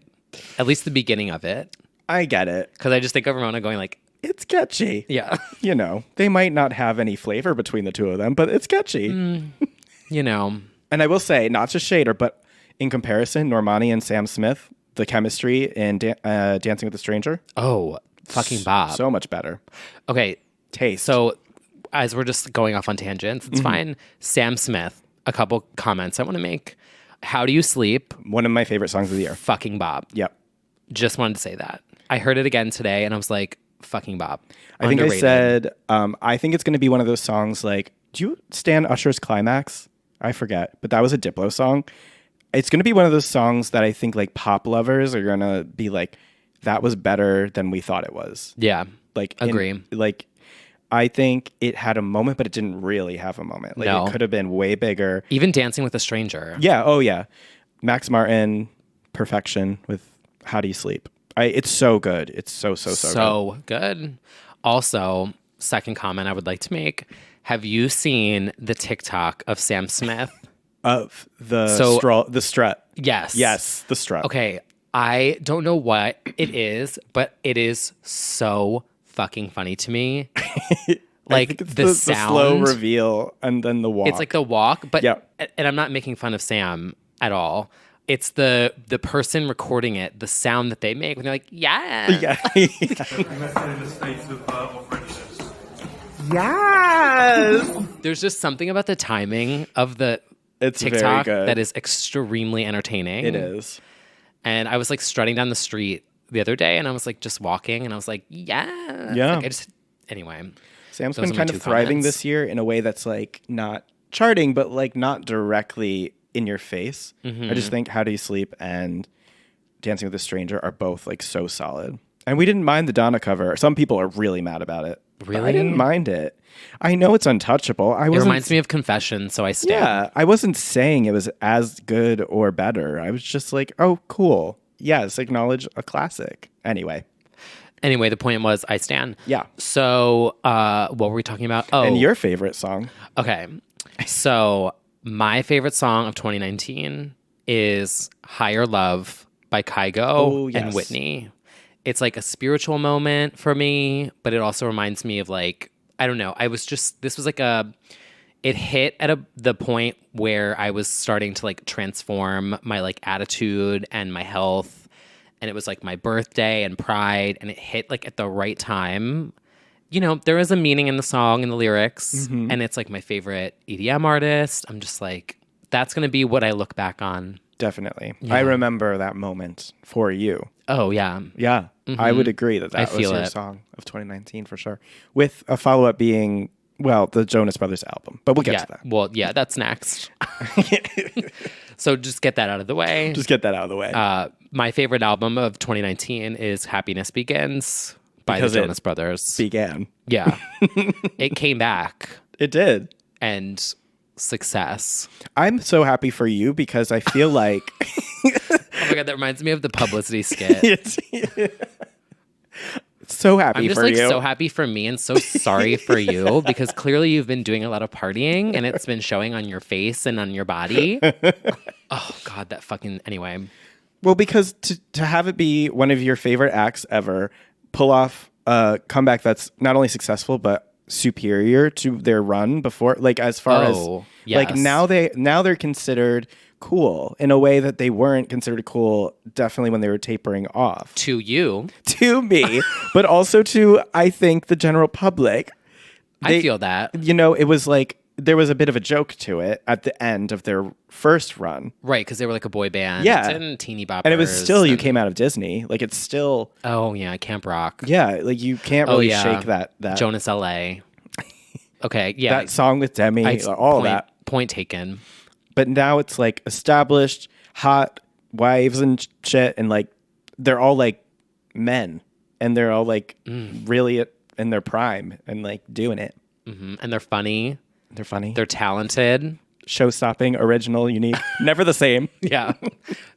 S1: at least the beginning of it,
S2: I get it.
S1: because I just think of Ramona going like,
S2: It's catchy.
S1: yeah,
S2: You know, they might not have any flavor between the two of them, but it's catchy.
S1: you know.
S2: And I will say, not to shade her, but in comparison, Normani and Sam Smith, the chemistry in Dancing with a Stranger,
S1: Oh, fucking Bob.
S2: so much better.
S1: Okay,
S2: Taste.
S1: so as we're just going off on tangents, it's fine. Sam Smith, a couple comments I want to make. How Do You Sleep?
S2: One of my favorite songs of the year.
S1: Fucking Bob.
S2: Yep.
S1: Just wanted to say that. I heard it again today, and I was like, fucking Bob.
S2: I think
S1: Underrated.
S2: I said, I think it's going to be one of those songs like, do you stand Usher's Climax? I forget, but that was a Diplo song. It's going to be one of those songs that I think like pop lovers are going to be like, that was better than we thought it was.
S1: Yeah.
S2: Like,
S1: Agree.
S2: I think it had a moment, but it didn't really have a moment. Like,
S1: No.
S2: it could have been way bigger.
S1: Even Dancing with a Stranger.
S2: Yeah. Oh, yeah. Max Martin, perfection with How Do You Sleep? It's so good. It's so good.
S1: So good. Also, second comment I would like to make. Have you seen the TikTok of Sam Smith?
S2: Of the the strut.
S1: Yes.
S2: Yes, the strut.
S1: Okay. I don't know what it is, but it is so fucking funny to me.
S2: I
S1: Like
S2: think it's
S1: the sound.
S2: the slow reveal and then the walk.
S1: It's like the walk, but
S2: Yeah.
S1: and I'm not making fun of Sam at all. It's the person recording it, the sound that they make when they're like, yeah.
S2: Yeah.
S4: Yes.
S1: There's just something about the timing of the
S2: It's very
S1: TikTok
S2: good.
S1: that is extremely entertaining.
S2: It is.
S1: And I was like strutting down the street the other day, and I was like just walking, and I was like, yeah.
S2: Yeah.
S1: Like, anyway.
S2: Sam's
S1: Those
S2: been
S1: are my
S2: kind
S1: two
S2: of thriving
S1: comments.
S2: this year in a way that's like not charting, but like not directly in your face.
S1: Mm-hmm.
S2: I just think How Do You Sleep and Dancing with a Stranger are both like so solid. And we didn't mind the Donna cover. Some people are really mad about it.
S1: Really?
S2: I didn't mind it. I know it's untouchable.
S1: It reminds me of Confession, so I stand.
S2: Yeah, I wasn't saying it was as good or better. I was just like, oh, cool. Yes, acknowledge a classic. Anyway,
S1: the point was I stand.
S2: Yeah.
S1: So what were we talking about? Oh.
S2: And your favorite song?
S1: Okay. So my favorite song of 2019 is Higher Love by Kygo and Whitney. It's like a spiritual moment for me, but it also reminds me of like, I don't know. It hit at the point where I was starting to like transform my like attitude and my health. And it was like my birthday and Pride, and it hit like at the right time. You know, there is a meaning in the song and the lyrics, and it's like my favorite EDM artist. I'm just like, that's going to be what I look back on.
S2: Definitely.
S1: Yeah.
S2: I remember that moment for you.
S1: Oh, yeah.
S2: Yeah. I would agree that was your song of 2019 for sure. With a follow-up being, well, the Jonas Brothers album. But we'll get to that.
S1: Well, yeah, that's next. So just get that out of the way. My favorite album of 2019 is Happiness Begins by the Jonas Brothers.
S2: Began.
S1: Yeah. It came back.
S2: It did.
S1: And success.
S2: I'm so happy for you because I feel like...
S1: Oh my God, that reminds me of the publicity skit.
S2: So happy
S1: I'm just
S2: for
S1: like
S2: you.
S1: so happy for me and so sorry for you because clearly you've been doing a lot of partying and it's been showing on your face and on your body. Oh God, that fucking anyway.
S2: Well, because to have it be one of your favorite acts ever, pull off a comeback that's not only successful but superior to their run before, like as far as like now they're considered cool in a way that they weren't considered cool definitely when they were tapering off.
S1: To
S2: me, but also to, I think, the general public.
S1: I feel that.
S2: You know, it was like there was a bit of a joke to it at the end of their first run.
S1: Right, because they were like a boy band.
S2: Yeah.
S1: And teeny boppers.
S2: And it was still, you came out of Disney. Like it's still.
S1: Oh, yeah, Camp Rock.
S2: Yeah, like you can't really shake that.
S1: Jonas LA. Okay, yeah.
S2: That song with Demi, all that.
S1: Point taken.
S2: But now it's like established, hot wives and shit. And like, they're all like men. And they're all like really in their prime and like doing it.
S1: Mm-hmm. And they're funny. They're talented.
S2: Show-stopping, original, unique. Never the same.
S1: Yeah.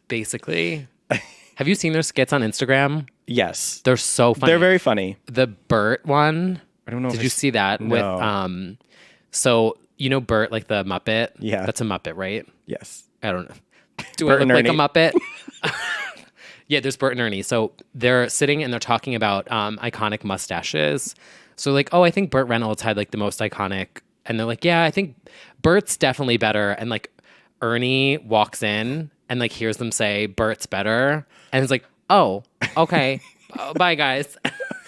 S1: Basically. Have you seen their skits on Instagram?
S2: Yes.
S1: They're so funny.
S2: They're very funny.
S1: The Bert one.
S2: I don't know.
S1: Did you see that?
S2: No.
S1: With so you know Bert, like the Muppet?
S2: Yeah.
S1: That's a Muppet, right?
S2: Yes.
S1: I don't know. Do
S2: Bert
S1: I look
S2: and
S1: like a
S2: Ernie.
S1: Muppet? Yeah, there's Bert and Ernie. So they're sitting and they're talking about iconic mustaches. So like, oh, I think Burt Reynolds had like the most iconic. And they're like, yeah, I think Bert's definitely better. And like Ernie walks in and like hears them say Bert's better. And it's like, oh, okay. Oh, bye, guys.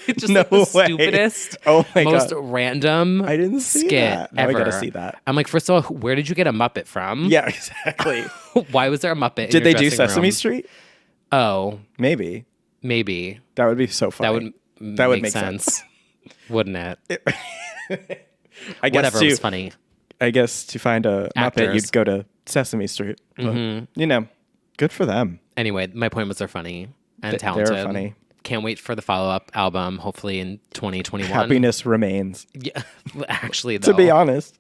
S1: Just
S2: No
S1: like the
S2: way.
S1: stupidest,
S2: Oh my
S1: most
S2: God.
S1: random
S2: I didn't see
S1: skit
S2: that. Now
S1: ever.
S2: I gotta see that.
S1: I'm like, first of all, where did you get a Muppet from?
S2: Yeah, exactly.
S1: Why was there a Muppet in
S2: Did
S1: your
S2: they do
S1: dressing
S2: Sesame
S1: room?
S2: Street?
S1: Oh,
S2: Maybe.
S1: that
S2: would be so funny.
S1: That would
S2: make
S1: sense. Wouldn't it?
S2: I guess
S1: Whatever was funny.
S2: I guess to find a Muppet,
S1: Actors.
S2: you'd go to Sesame Street. But, you know, good for them.
S1: Anyway, my point was they're funny and
S2: They're
S1: talented.
S2: funny.
S1: Can't wait for the follow-up album, hopefully in 2021.
S2: Happiness remains.
S1: Yeah, actually, though.
S2: To be honest.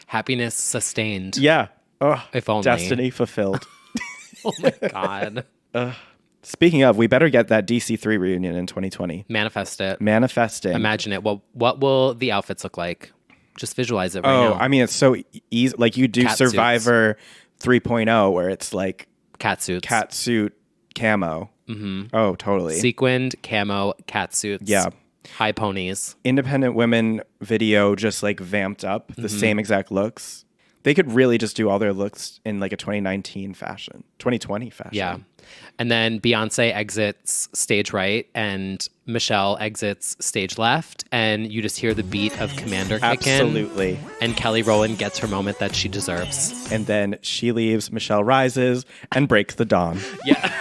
S1: Happiness sustained.
S2: Yeah. Oh,
S1: If only.
S2: Destiny fulfilled.
S1: Oh my God.
S2: Speaking of, we better get that DC3 reunion in 2020.
S1: Manifest it.
S2: Manifesting.
S1: Imagine it. Well, what will the outfits look like? Just visualize it right now.
S2: I mean, it's so easy. Like you do
S1: Cat suits.
S2: Survivor 3.0 where it's like
S1: Cat suits.
S2: cat suit camo. Mm-hmm. Oh, totally.
S1: Sequined, camo, cat suits.
S2: Yeah.
S1: High ponies.
S2: Independent women video just like vamped up the same exact looks. They could really just do all their looks in like a 2020 fashion.
S1: Yeah. And then Beyonce exits stage right and Michelle exits stage left. And you just hear the beat of Commander kick in.
S2: Absolutely.
S1: And Kelly Rowland gets her moment that she deserves.
S2: And then she leaves, Michelle rises, and breaks the dawn.
S1: Yeah.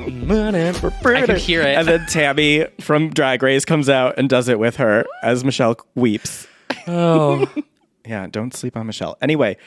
S1: I can hear it.
S2: And then Tammy from Drag Race comes out and does it with her as Michelle weeps.
S1: Oh.
S2: Yeah, don't sleep on Michelle. Anyway,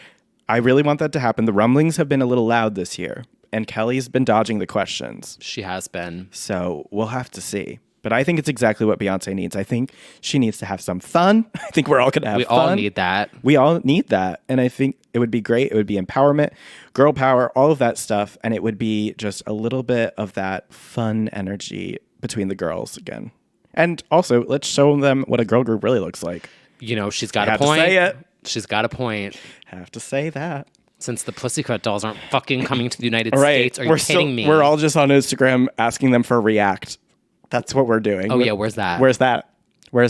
S2: I really want that to happen. The rumblings have been a little loud this year, and Kelly's been dodging the questions.
S1: She has been.
S2: So we'll have to see. But I think it's exactly what Beyonce needs. I think she needs to have some fun. I think we're all going to have fun.
S1: We all need that.
S2: We all need that. And I think it would be great. It would be empowerment, girl power, all of that stuff. And it would be just a little bit of that fun energy between the girls again. And also, let's show them what a girl group really looks like.
S1: You know, she's got a
S2: Have
S1: point.
S2: to say it.
S1: She's got a point.
S2: Have to say that.
S1: Since the Pussycat Dolls aren't fucking coming to the United States. Are you kidding me?
S2: We're all just on Instagram asking them for a react. That's what we're doing.
S1: Oh, yeah. Where's that?
S2: Where's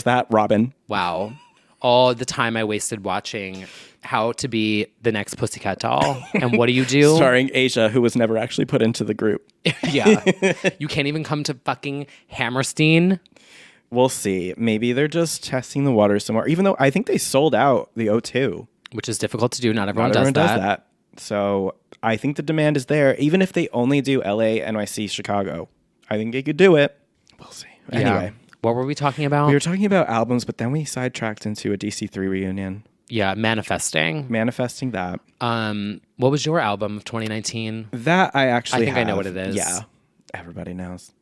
S2: that, Robin?
S1: Wow. All the time I wasted watching How to Be the Next Pussycat Doll. And what do?
S2: Starring Asia, who was never actually put into the group.
S1: Yeah. You can't even come to fucking Hammerstein.
S2: We'll see. Maybe they're just testing the water some more. Even though I think they sold out the O2.
S1: Which is difficult to do. Not everyone,
S2: Not everyone
S1: does
S2: does that. So I think the demand is there. Even if they only do LA, NYC, Chicago, I think they could do it. We'll see. Anyway.
S1: What were we talking about?
S2: We were talking about albums, but then we sidetracked into a DC3 reunion.
S1: Yeah, manifesting.
S2: Manifesting that.
S1: What was your album of 2019?
S2: That I actually
S1: I know what it is.
S2: Yeah. Everybody knows.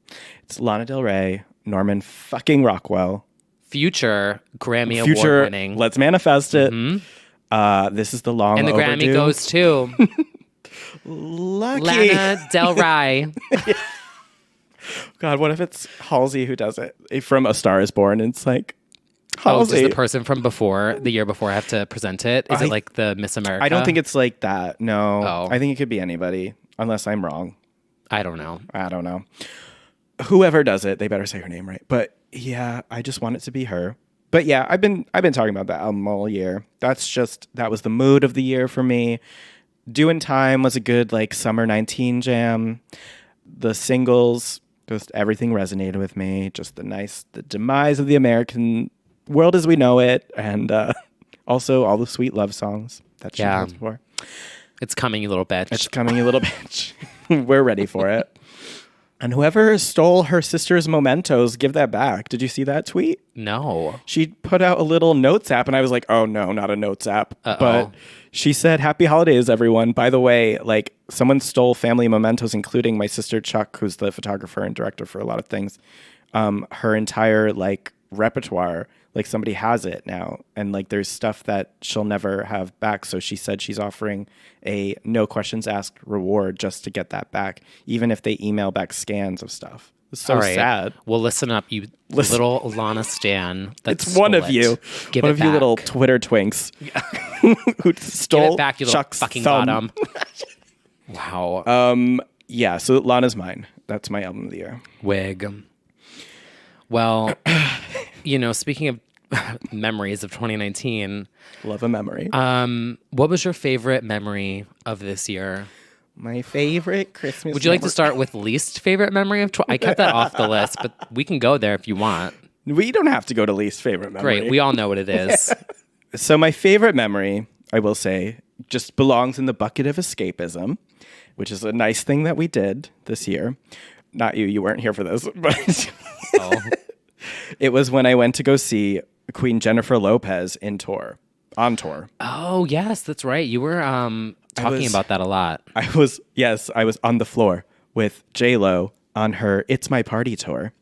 S2: It's Lana Del Rey, Norman fucking Rockwell.
S1: Future Grammy
S2: Future,
S1: Award winning.
S2: Let's manifest it. This is the long
S1: And the
S2: overdue.
S1: Grammy goes to
S2: Lucky.
S1: Lana Del Rey.
S2: God, what if it's Halsey who does it from A Star Is Born? And it's like,
S1: Oh,
S2: Halsey.
S1: does the person from before, the year before, have to present it? Is it like the Miss America?
S2: I don't think it's like that. No.
S1: Oh.
S2: I think it could be anybody, unless I'm wrong.
S1: I don't know.
S2: I don't know. Whoever does it, they better say her name right. But yeah, I just want it to be her. But yeah, I've been talking about that album all year. That was the mood of the year for me. Doing Time was a good like summer 19 jam. The singles, just everything resonated with me. Just the demise of the American world as we know it, and also all the sweet love songs that she lives for.
S1: It's coming, you little bitch.
S2: It's coming, you little bitch. We're ready for it. And whoever stole her sister's mementos, give that back. Did you see that tweet?
S1: No.
S2: She put out a little notes app, and I was like, oh no, not a notes app.
S1: Uh-oh.
S2: But she said, happy holidays, everyone. By the way, like someone stole family mementos, including my sister Chuck, who's the photographer and director for a lot of things. Her entire like repertoire, like somebody has it now. And like there's stuff that she'll never have back. So she said she's offering a no questions asked reward just to get that back, even if they email back scans of stuff. It's so sad.
S1: Well, listen up, you little Lana Stan.
S2: It's one of you.
S1: Give
S2: one
S1: it
S2: of
S1: back.
S2: you little Twitter twinks who stole
S1: Give it back, you little
S2: Chuck's
S1: fucking
S2: thumb.
S1: bottom. Wow.
S2: Yeah, so Lana's mine. That's my album of the year.
S1: Wig. Well, speaking of memories of 2019,
S2: Love a memory.
S1: what was your favorite memory of this year?
S2: My favorite Christmas.
S1: Would you like to start with least favorite memory of? I kept that off the list, but we can go there if you want.
S2: We don't have to go to least favorite memory.
S1: Great, we all know what it is.
S2: So my favorite memory, I will say, just belongs in the bucket of escapism, which is a nice thing that we did this year. Not you weren't here for this, but it was when I went to go see Queen Jennifer Lopez on tour.
S1: Oh, yes, that's right. You were talking about that a lot.
S2: I was on the floor with J-Lo on her It's My Party tour,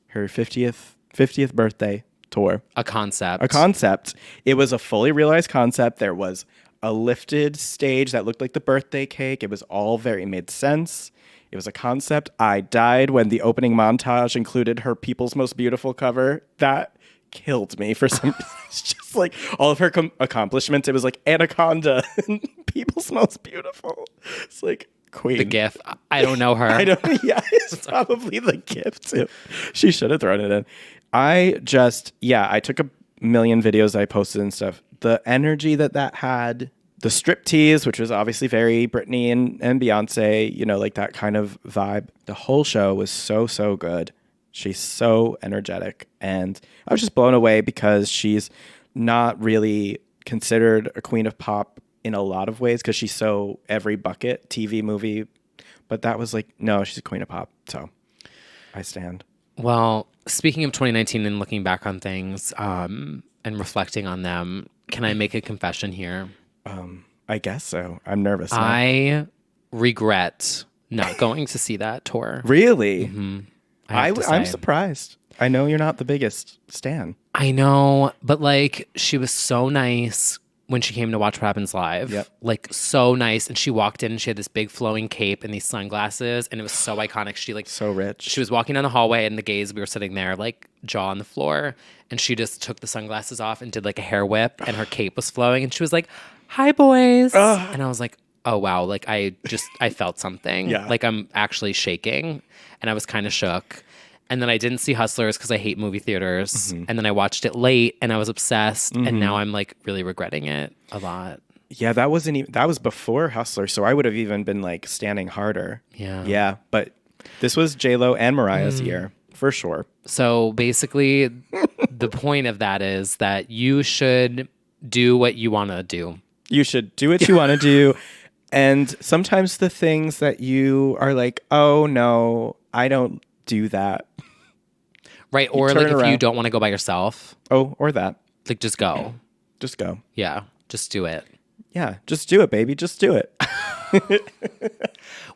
S2: her 50th birthday tour.
S1: A concept.
S2: It was a fully realized concept. There was a lifted stage that looked like the birthday cake. It was all very made sense. It was a concept. I died when the opening montage included her People's Most Beautiful cover. That killed me for some reason. It's just like all of her accomplishments. It was like Anaconda and People's Most Beautiful. It's like Queen.
S1: The GIF. I don't know her.
S2: Yeah, it's probably the gift too. She should have thrown it in. I took a million videos I posted and stuff. The energy that had, the striptease, which was obviously very Britney and Beyonce, like that kind of vibe. The whole show was so, so good. She's so energetic. And I was just blown away because she's not really considered a queen of pop in a lot of ways because she's so every bucket, TV, movie. But that was like, no, she's a queen of pop. So I stand.
S1: Well, speaking of 2019 and looking back on things and reflecting on them, Can I make a confession here?
S2: I guess so. I'm nervous now.
S1: I regret not going to see that tour.
S2: Really?
S1: I have to
S2: I'm
S1: say.
S2: surprised. I know you're not the biggest stan.
S1: I know, but like she was so nice when she came to watch What Happens Live.
S2: Yep.
S1: Like so nice. And she walked in and she had this big flowing cape and these sunglasses and it was so iconic. She like
S2: So rich.
S1: She was walking down the hallway and the gays, we were sitting there like jaw on the floor and she just took the sunglasses off and did like a hair whip and her cape was flowing and she was like, "Hi boys." And I was like, oh wow, like I felt something.
S2: Yeah.
S1: Like I'm actually shaking and I was kind of shook. And then I didn't see Hustlers because I hate movie theaters. And then I watched it late and I was obsessed. And now I'm like really regretting it a lot.
S2: Yeah, that wasn't even, that was before Hustler, so I would have even been like standing harder.
S1: Yeah.
S2: Yeah, but this was J-Lo and Mariah's year, for sure.
S1: So basically, the point of that is that you should do what you want to do.
S2: You should do what you want to do. And sometimes the things that you are like, oh no, I don't do that.
S1: Right. Or
S2: turn
S1: like if you
S2: around.
S1: don't want to go by yourself,
S2: Oh, or that.
S1: like just go.
S2: Just go.
S1: Yeah. Just do it.
S2: Yeah, just do it, baby. Just do it.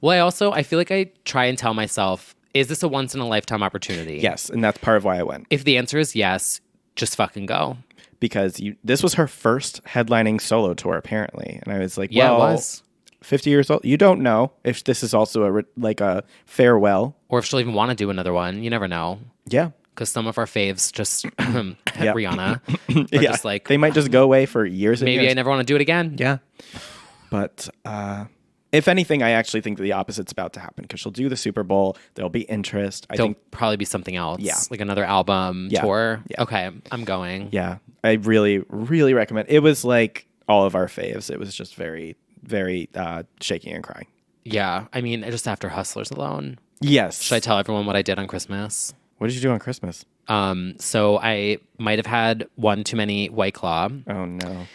S1: Well, I feel like I try and tell myself, is this a once in a lifetime opportunity?
S2: Yes, and that's part of why I went.
S1: If the answer is yes, just fucking go.
S2: Because this was her first headlining solo tour, apparently. And I was like,
S1: Yeah,
S2: well,
S1: it was.
S2: 50 years old. You don't know if this is also a farewell.
S1: Or if she'll even want to do another one. You never know.
S2: Yeah.
S1: Because some of our faves just,
S2: Yep.
S1: Rihanna, are just like,
S2: they might just go away for years and
S1: maybe
S2: years.
S1: I never want to do it again.
S2: Yeah. But if anything, I actually think the opposite's about to happen because she'll do the Super Bowl. There'll be interest. I
S1: There'll
S2: think,
S1: probably be something else.
S2: Yeah.
S1: Like another album,
S2: Yeah.
S1: tour.
S2: Yeah.
S1: Okay, I'm going.
S2: yeah, I really, really recommend. It was like all of our faves. It was just very, very shaking and crying.
S1: Yeah. I mean, just after Hustlers alone.
S2: Yes.
S1: Should I tell everyone what I did on Christmas?
S2: What did you do on Christmas?
S1: So I might have had one too many White Claw.
S2: Oh, no.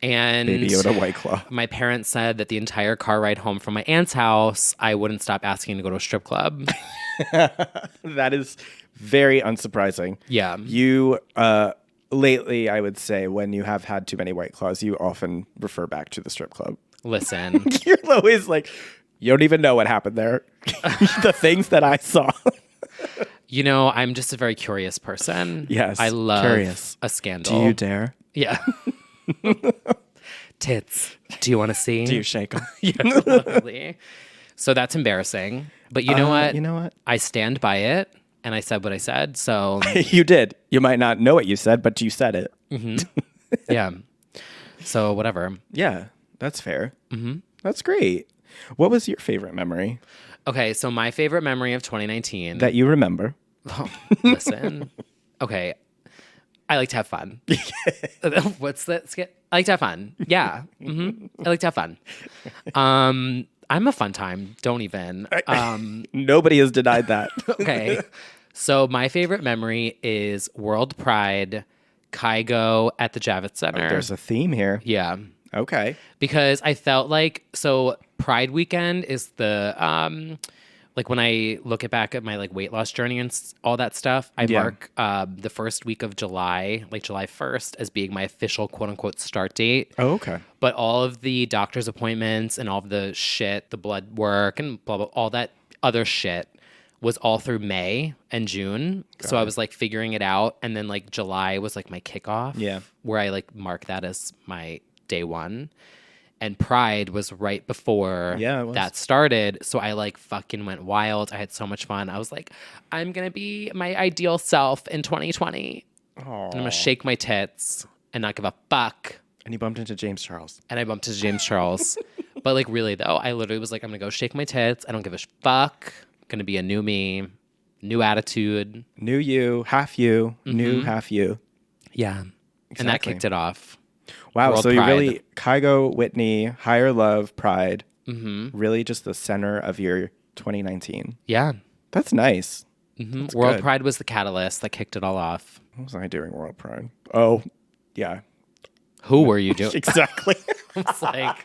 S1: And
S2: Baby Yoda White Claw.
S1: my parents said that the entire car ride home from my aunt's house, I wouldn't stop asking to go to a strip club.
S2: That is very unsurprising.
S1: Yeah.
S2: You, lately, I would say, when you have had too many White Claws, you often refer back to the strip club.
S1: Listen,
S2: You're always like, you don't even know what happened there. The things that I saw.
S1: I'm just a very curious person.
S2: Yes,
S1: I love
S2: curious.
S1: a scandal.
S2: Do you dare?
S1: Yeah. Tits. Do you want to see?
S2: Do you shake them?
S1: Yeah, totally. So that's embarrassing. But you know what?
S2: You know what?
S1: I stand by it, and I said what I said. So
S2: You did. You might not know what you said, but you said it.
S1: yeah. So whatever.
S2: Yeah, that's fair. Mm-hmm. That's great. What was your favorite memory
S1: Okay. So my favorite memory of 2019.
S2: that you remember?
S1: Listen. Okay. I like to have fun. What's that skit? I like to have fun. Yeah. I like to have fun. I'm a fun time. Don't even.
S2: Nobody has denied that.
S1: Okay. So my favorite memory is World Pride, Kygo at the Javits Center.
S2: There's a theme here.
S1: Yeah.
S2: Okay.
S1: Because I felt like, so Pride weekend is the, like when I look back at my like weight loss journey and all that stuff, I
S2: Yeah.
S1: mark the first week of July, like July 1st, as being my official quote unquote start date.
S2: Oh, okay.
S1: But all of the doctor's appointments and all of the shit, the blood work and blah, blah, all that other shit was all through May and June. So I was like figuring it out. And then like July was like my kickoff.
S2: Yeah.
S1: Where I like mark that as my day one. And Pride was right before
S2: Yeah, it was.
S1: that started. So I like fucking went wild. I had so much fun. I was like, I'm going to be my ideal self in 2020. And I'm going to shake my tits and not give a fuck.
S2: And you bumped into James Charles.
S1: And I bumped into James Charles. But like really though, I literally was like, I'm going to go shake my tits. I don't give a fuck. Going to be a new me, new attitude.
S2: New you, half you, new half you.
S1: Yeah. And that
S2: Exactly.
S1: kicked it off.
S2: Wow.
S1: World
S2: So you
S1: Pride.
S2: really, Kygo, Whitney, Higher Love, Pride, really just the center of your 2019.
S1: Yeah.
S2: That's nice. That's
S1: World
S2: good.
S1: Pride was the catalyst that kicked it all off.
S2: What was I doing World Pride? Oh, yeah.
S1: Who were you doing?
S2: Exactly.
S1: It's like,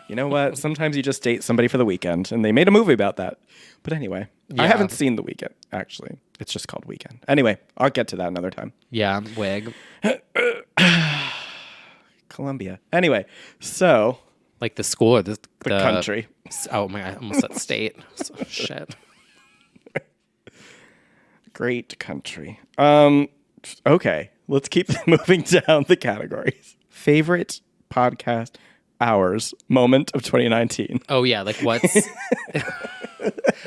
S2: You know what? Sometimes you just date somebody for the weekend, and they made a movie about that. But anyway, I
S1: Yeah.
S2: haven't seen The Weekend, actually. It's just called Weekend. Anyway, I'll get to that another time.
S1: yeah, wig.
S2: Columbia. Anyway, so
S1: Like the school or the
S2: country.
S1: Oh my God, I almost said state. So, shit.
S2: Great country. Okay, let's keep moving down the categories. Favorite podcast hours moment of 2019.
S1: Oh yeah, like what's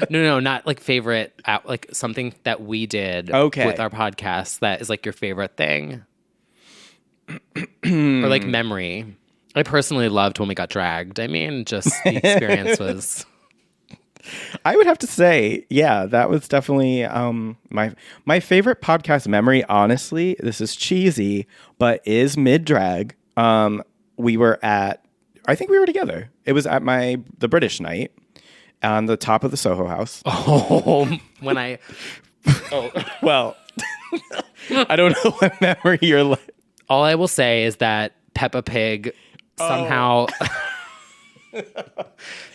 S1: no, not like favorite, like something that we did with our podcast that is like your favorite thing. Or like memory. I personally loved when we got dragged. I mean, just the experience was...
S2: I would have to say, yeah, that was definitely my favorite podcast memory, honestly. This is cheesy, but is mid-drag. We were at, I think we were together. It was at the British night on the top of the Soho House.
S1: Oh, when I...
S2: Oh, well, I don't know what memory you're like.
S1: All I will say is that Peppa Pig somehow...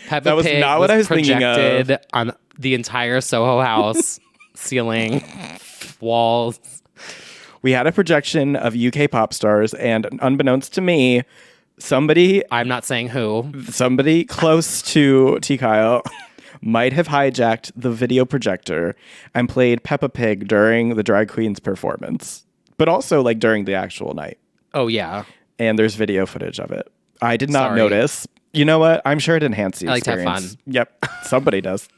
S1: Peppa
S2: That was
S1: Pig
S2: not what I was thinking of.
S1: projected on the entire Soho House ceiling, walls.
S2: We had a projection of UK pop stars, and unbeknownst to me, somebody
S1: I'm not saying who.
S2: close to T. Kyle might have hijacked the video projector and played Peppa Pig during the drag queen's performance, but also like during the actual night.
S1: Oh, yeah.
S2: And there's video footage of it. I did not
S1: Sorry.
S2: notice. You know what? I'm sure it enhanced the
S1: I like to have
S2: experience.
S1: fun.
S2: Yep. Somebody does.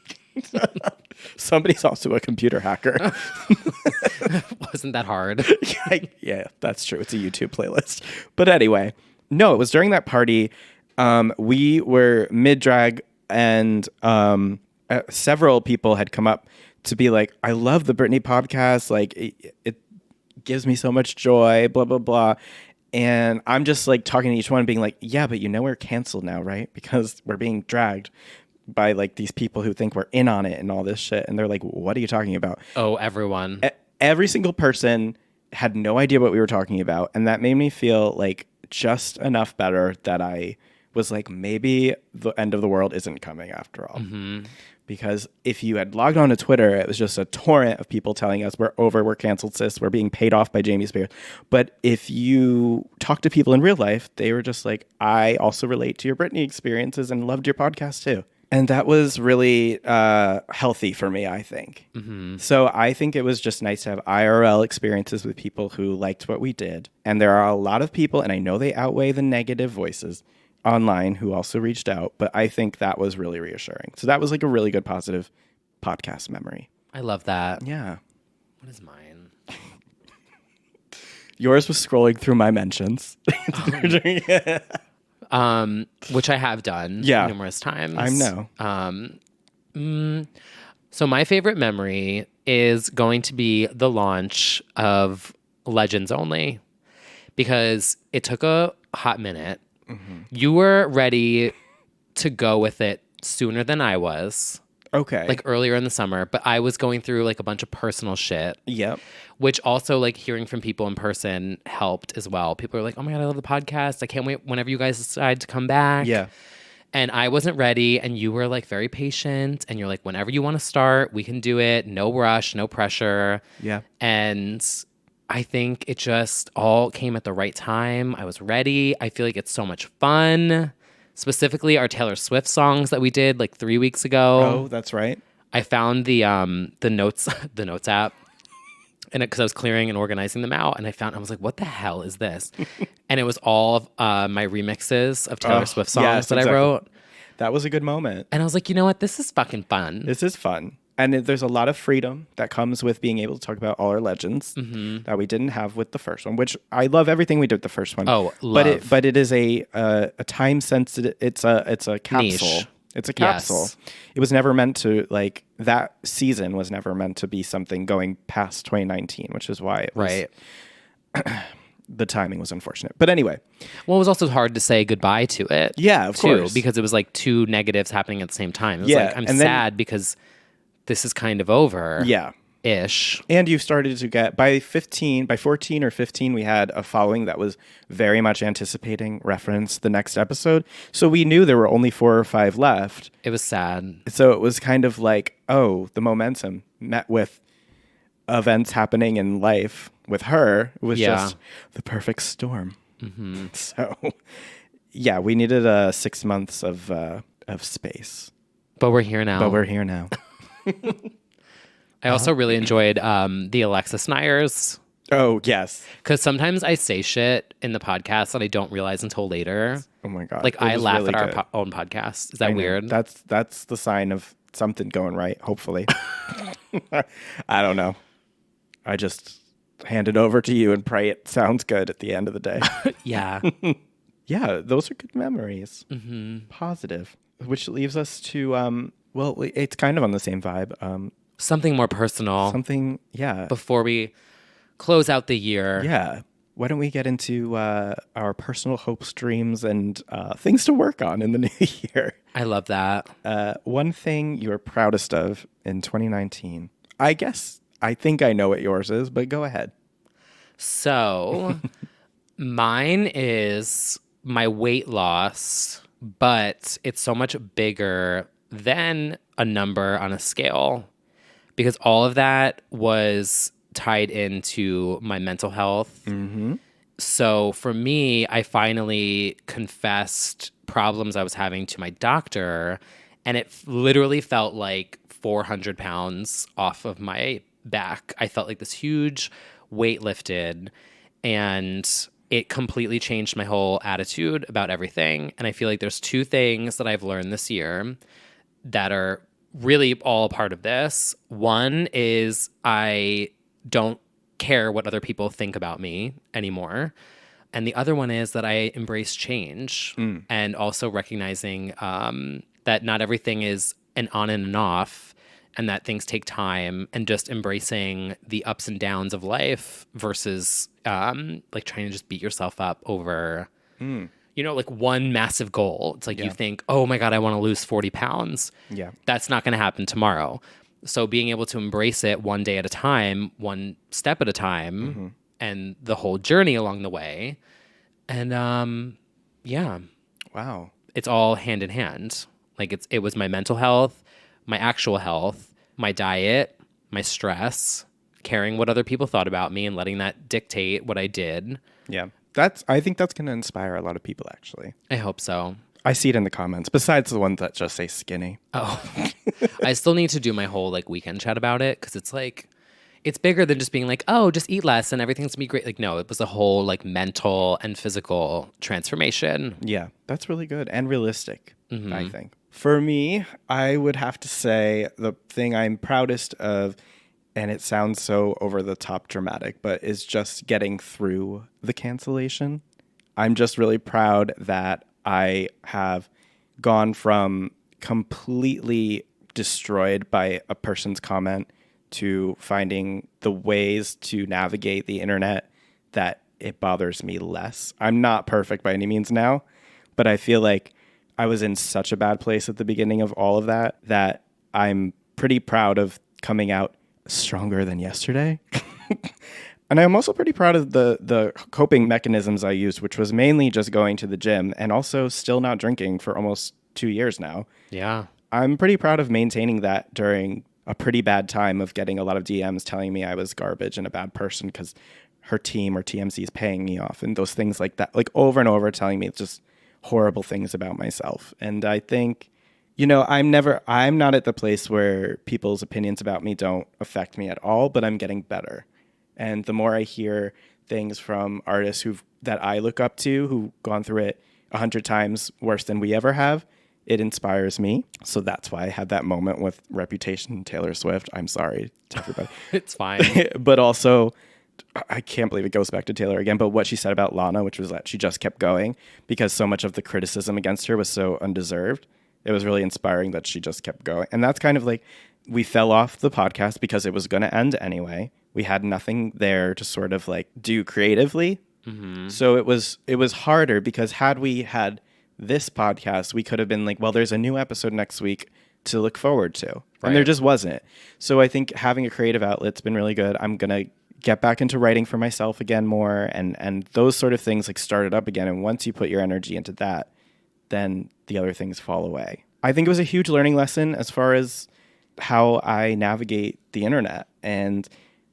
S2: Somebody's also a computer hacker.
S1: Wasn't that hard?
S2: Yeah, that's true. It's a YouTube playlist. But anyway, no, it was during that party. We were mid-drag, and several people had come up to be like, I love the Britney podcast. Like, it gives me so much joy, blah, blah, blah. And I'm just like talking to each one being like, yeah, but you know we're canceled now, right? Because we're being dragged by like these people who think we're in on it and all this shit. And they're like, what are you talking about?
S1: Oh, everyone.
S2: Every single person had no idea what we were talking about. And that made me feel like just enough better that I was like, maybe the end of the world isn't coming after all. Mm-hmm. Because if you had logged on to Twitter, it was just a torrent of people telling us we're over, we're canceled, sis, we're being paid off by Jamie Spears. But if you talk to people in real life, they were just like, I also relate to your Britney experiences and loved your podcast too. And that was really healthy for me, I think. Mm-hmm. So I think it was just nice to have IRL experiences with people who liked what we did. And there are a lot of people, and I know they outweigh the negative voices online who also reached out, but I think that was really reassuring. So that was like a really good positive podcast memory.
S1: I love that.
S2: Yeah.
S1: What is mine?
S2: Yours was scrolling through my mentions.
S1: Which I have done numerous times.
S2: I know.
S1: So my favorite memory is going to be the launch of Legends Only, because it took a hot minute. Mm-hmm. You were ready to go with it sooner than I was.
S2: Okay.
S1: Like earlier in the summer, but I was going through like a bunch of personal shit.
S2: Yep.
S1: Which also like hearing from people in person helped as well. People are like, oh my God, I love the podcast. I can't wait whenever you guys decide to come back.
S2: Yeah.
S1: And I wasn't ready, and you were like very patient, and you're like, whenever you want to start, we can do it. No rush, no pressure.
S2: Yeah.
S1: And I think it just all came at the right time. I was ready. I feel like it's so much fun. Specifically, our Taylor Swift songs that we did like 3 weeks ago.
S2: Oh, that's right.
S1: I found the notes the notes app, and because I was clearing and organizing them out, and I was like, what the hell is this? And it was all of my remixes of Taylor Swift songs that I wrote.
S2: That was a good moment.
S1: And I was like, you know what? This is fucking fun.
S2: This is fun. And there's a lot of freedom that comes with being able to talk about all our legends that we didn't have with the first one, which I love everything we did with the first one.
S1: Oh, love.
S2: But it is a time sensitive. It's a capsule.
S1: Niche.
S2: It's a capsule. Yes. It was never meant to, like, that season was never meant to be something going past 2019, which is why it was,
S1: right.
S2: The timing was unfortunate. But anyway.
S1: Well, it was also hard to say goodbye to it.
S2: Yeah, of course.
S1: Because it was like two negatives happening at the same time. It was like, I'm sad because this is kind of over.
S2: Yeah.
S1: Ish.
S2: And you started to get, by 14 or 15, we had a following that was very much anticipating reference the next episode. So we knew there were only 4 or 5 left.
S1: It was sad.
S2: So it was kind of like, oh, the momentum met with events happening in life with her. It was just the perfect storm. So, yeah, we needed 6 months of space,
S1: But we're here now.
S2: but we're here now.
S1: I also really enjoyed the Alexis Nyers.
S2: Oh, yes.
S1: Because sometimes I say shit in the podcast that I don't realize until later.
S2: Oh, my God.
S1: Like,
S2: It
S1: I
S2: was
S1: laugh
S2: really
S1: at our
S2: good.
S1: own podcast. Is
S2: I
S1: that
S2: know.
S1: weird?
S2: That's the sign of something going right, hopefully. I don't know. I just hand it over to you and pray it sounds good at the end of the day.
S1: Yeah.
S2: Yeah, those are good memories. Mm-hmm. Positive. Which leaves us to, well, it's kind of on the same vibe.
S1: Something more personal
S2: Yeah.
S1: before we close out the year.
S2: Yeah. Why don't we get into our personal hopes, dreams, and things to work on in the new year?
S1: I love that.
S2: One thing you're proudest of in 2019. I think I know what yours is, but go ahead.
S1: So, mine is my weight loss, but it's so much bigger than a number on a scale because all of that was tied into my mental health. Mm-hmm. So for me, I finally confessed problems I was having to my doctor, and it literally felt like 400 pounds off of my back. I felt like this huge weight lifted, and it completely changed my whole attitude about everything. And I feel like there's two things that I've learned this year that are really all a part of this. One is I don't care what other people think about me anymore. And the other one is that I embrace change and also recognizing that not everything is an on and an off, and that things take time, and just embracing the ups and downs of life versus like trying to just beat yourself up over, like one massive goal. It's like you think, oh my God, I want to lose 40 pounds.
S2: Yeah.
S1: That's not going to happen tomorrow. So being able to embrace it one day at a time, one step at a time, and the whole journey along the way. And yeah,
S2: Wow.
S1: it's all hand in hand. Like it was my mental health, my actual health, my diet, my stress, caring what other people thought about me and letting that dictate what I did.
S2: Yeah. I think that's going to inspire a lot of people, actually.
S1: I hope so.
S2: I see it in the comments, besides the ones that just say skinny.
S1: Oh, I still need to do my whole like weekend chat about it because it's like, it's bigger than just being like, oh, just eat less and everything's gonna be great. Like, no, it was a whole like mental and physical transformation.
S2: Yeah, that's really good and realistic, I think. For me, I would have to say the thing I'm proudest of, and it sounds so over the top dramatic, but is just getting through the cancellation. I'm just really proud that I have gone from completely destroyed by a person's comment to finding the ways to navigate the internet that it bothers me less. I'm not perfect by any means now, but I feel like I was in such a bad place at the beginning of all of that I'm pretty proud of coming out stronger than yesterday. And I'm also pretty proud of the coping mechanisms I used, which was mainly just going to the gym and also still not drinking for almost 2 years now.
S1: Yeah.
S2: I'm pretty proud of maintaining that during a pretty bad time of getting a lot of DMs telling me I was garbage and a bad person because her team or TMZ is paying me off and those things like that, like over and over telling me just horrible things about myself. And I think, I'm not at the place where people's opinions about me don't affect me at all, but I'm getting better. And the more I hear things from artists that I look up to who've gone through it 100 times worse than we ever have, it inspires me. So that's why I had that moment with Reputation and Taylor Swift. I'm sorry to everybody.
S1: It's fine.
S2: But also, I can't believe it goes back to Taylor again, but what she said about Lana, which was that she just kept going because so much of the criticism against her was so undeserved. It was really inspiring that she just kept going. And that's kind of like, we fell off the podcast because it was going to end anyway. We had nothing there to sort of like do creatively. Mm-hmm. So it was harder because had we had this podcast, we could have been like, well, there's a new episode next week to look forward to. Right. And there just wasn't. So I think having a creative outlet's been really good. I'm going to get back into writing for myself again more and those sort of things like started up again. And once you put your energy into that, then the other things fall away. I think it was a huge learning lesson as far as how I navigate the internet, and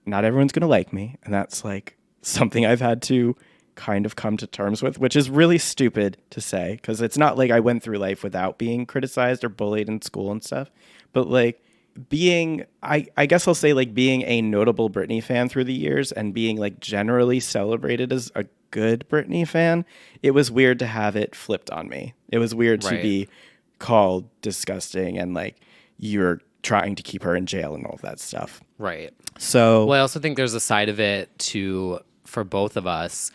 S2: not everyone's going to like me. And that's like something I've had to kind of come to terms with, which is really stupid to say because it's not like I went through life without being criticized or bullied in school and stuff. But like being, I guess I'll say like being a notable Britney fan through the years and being like generally celebrated as a good Britney fan, it was weird to have it flipped on me. It was weird to be called disgusting and like you're trying to keep her in jail and all of that stuff.
S1: Right.
S2: So,
S1: well, I also think there's a side of it to, for both of us,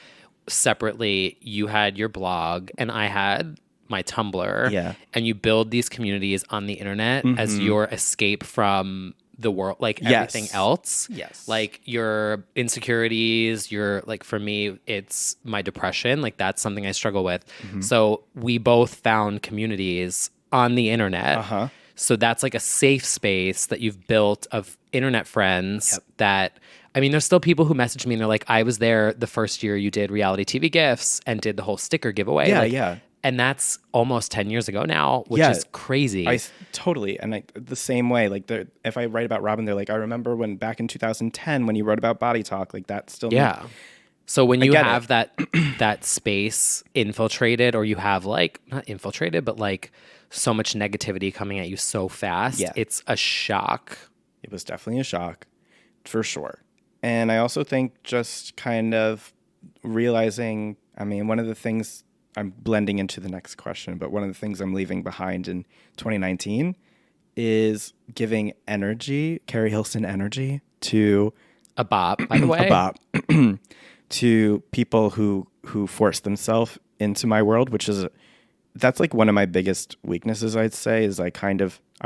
S1: separately, you had your blog and I had my Tumblr.
S2: Yeah.
S1: And you build these communities on the internet as your escape from the world, like everything else.
S2: Yes.
S1: Like your insecurities, your, like for me, it's my depression. Like that's something I struggle with. So we both found communities on the internet. So that's like a safe space that you've built of internet friends that, I mean, there's still people who message me and they're like, I was there the first year you did reality TV gifts and did the whole sticker giveaway.
S2: Yeah,
S1: like,
S2: yeah.
S1: And that's almost 10 years ago now, which is crazy.
S2: Totally. And the same way, like if I write about Robin, they're like, I remember when back in 2010 when you wrote about Body Talk, like that's still
S1: So when you have that that space infiltrated, or you have like not infiltrated, but like so much negativity coming at you so fast, it's a shock.
S2: It was definitely a shock, for sure. And I also think just kind of realizing, I mean, one of the things I'm blending into the next question, but one of the things I'm leaving behind in 2019 is giving energy, Carrie Hilson energy, to
S1: a bop, by the way.
S2: A bop. To people who force themselves into my world, which is that's like one of my biggest weaknesses, I'd say, is I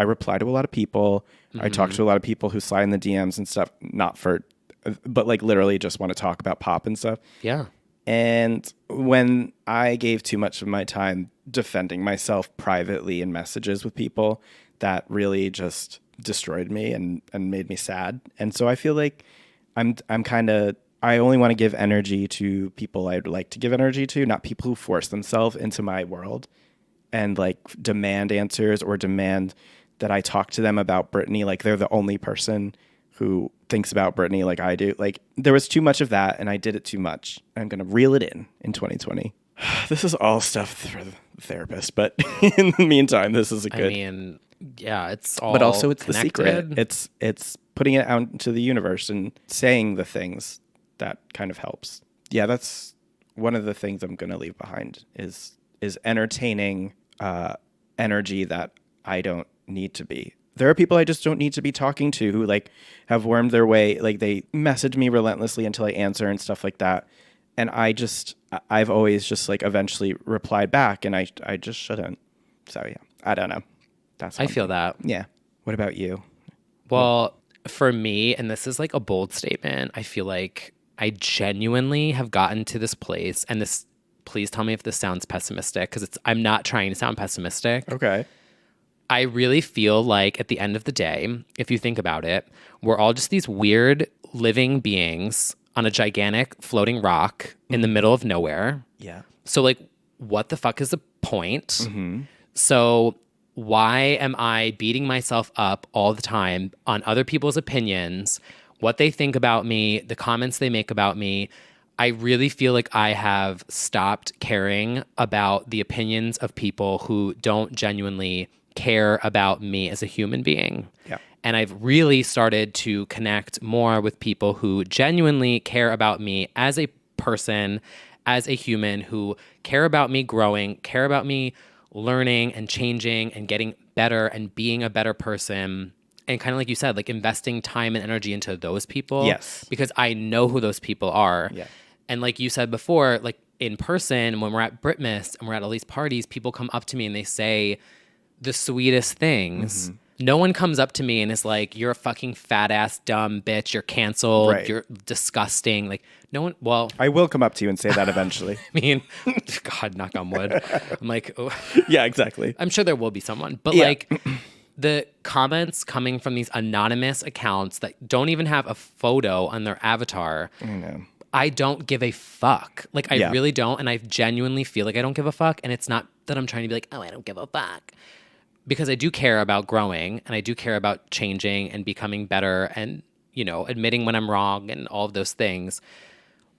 S2: reply to a lot of people. I talk to a lot of people who slide in the DMs and stuff, but like literally just want to talk about pop and stuff.
S1: Yeah.
S2: And when I gave too much of my time defending myself privately in messages with people, that really just destroyed me and made me sad. And so I feel like I only want to give energy to people I'd like to give energy to, not people who force themselves into my world and like demand answers or demand that I talk to them about Britney like they're the only person who thinks about Britney like I do. Like there was too much of that and I did it too much. I'm going to reel it in 2020. This is all stuff for the therapist, but in the meantime, this is a good...
S1: I mean, yeah, it's all
S2: But also it's
S1: connected.
S2: The secret. It's putting it out into the universe and saying the things that kind of helps. Yeah, that's one of the things I'm going to leave behind is entertaining energy that I don't need to be. There are people I just don't need to be talking to who like have wormed their way. Like they message me relentlessly until I answer and stuff like that. And I've always just like eventually replied back and I just shouldn't. So yeah, I don't know.
S1: I feel that.
S2: Yeah. What about you?
S1: Well, for me, and this is like a bold statement, I feel like I genuinely have gotten to this place, and this, please tell me if this sounds pessimistic, because I'm not trying to sound pessimistic.
S2: Okay.
S1: I really feel like at the end of the day, if you think about it, we're all just these weird living beings on a gigantic floating rock in the middle of nowhere.
S2: Yeah.
S1: So like, what the fuck is the point? So why am I beating myself up all the time on other people's opinions, what they think about me, the comments they make about me? I really feel like I have stopped caring about the opinions of people who don't genuinely care about me as a human being.
S2: Yeah.
S1: And I've really started to connect more with people who genuinely care about me as a person, as a human, who care about me growing, care about me learning and changing and getting better and being a better person. And kind of like you said, like investing time and energy into those people.
S2: Yes.
S1: Because I know who those people are.
S2: Yeah.
S1: And like you said before, like in person, when we're at Britmas and we're at all these parties, people come up to me and they say the sweetest things. No one comes up to me and is like, you're a fucking fat ass dumb bitch, you're canceled,
S2: Right.
S1: you're disgusting. Like no one, well,
S2: I will come up to you and say that eventually.
S1: I mean, God, knock on wood. I'm like, oh.
S2: Yeah, exactly.
S1: I'm sure there will be someone, but
S2: Yeah.
S1: like the comments coming from these anonymous accounts that don't even have a photo on their avatar.
S2: I know.
S1: I don't give a fuck. Like, I
S2: Yeah.
S1: really don't. And I genuinely feel like I don't give a fuck. And it's not that I'm trying to be like, oh, I don't give a fuck. Because I do care about growing and I do care about changing and becoming better and, you know, admitting when I'm wrong and all of those things.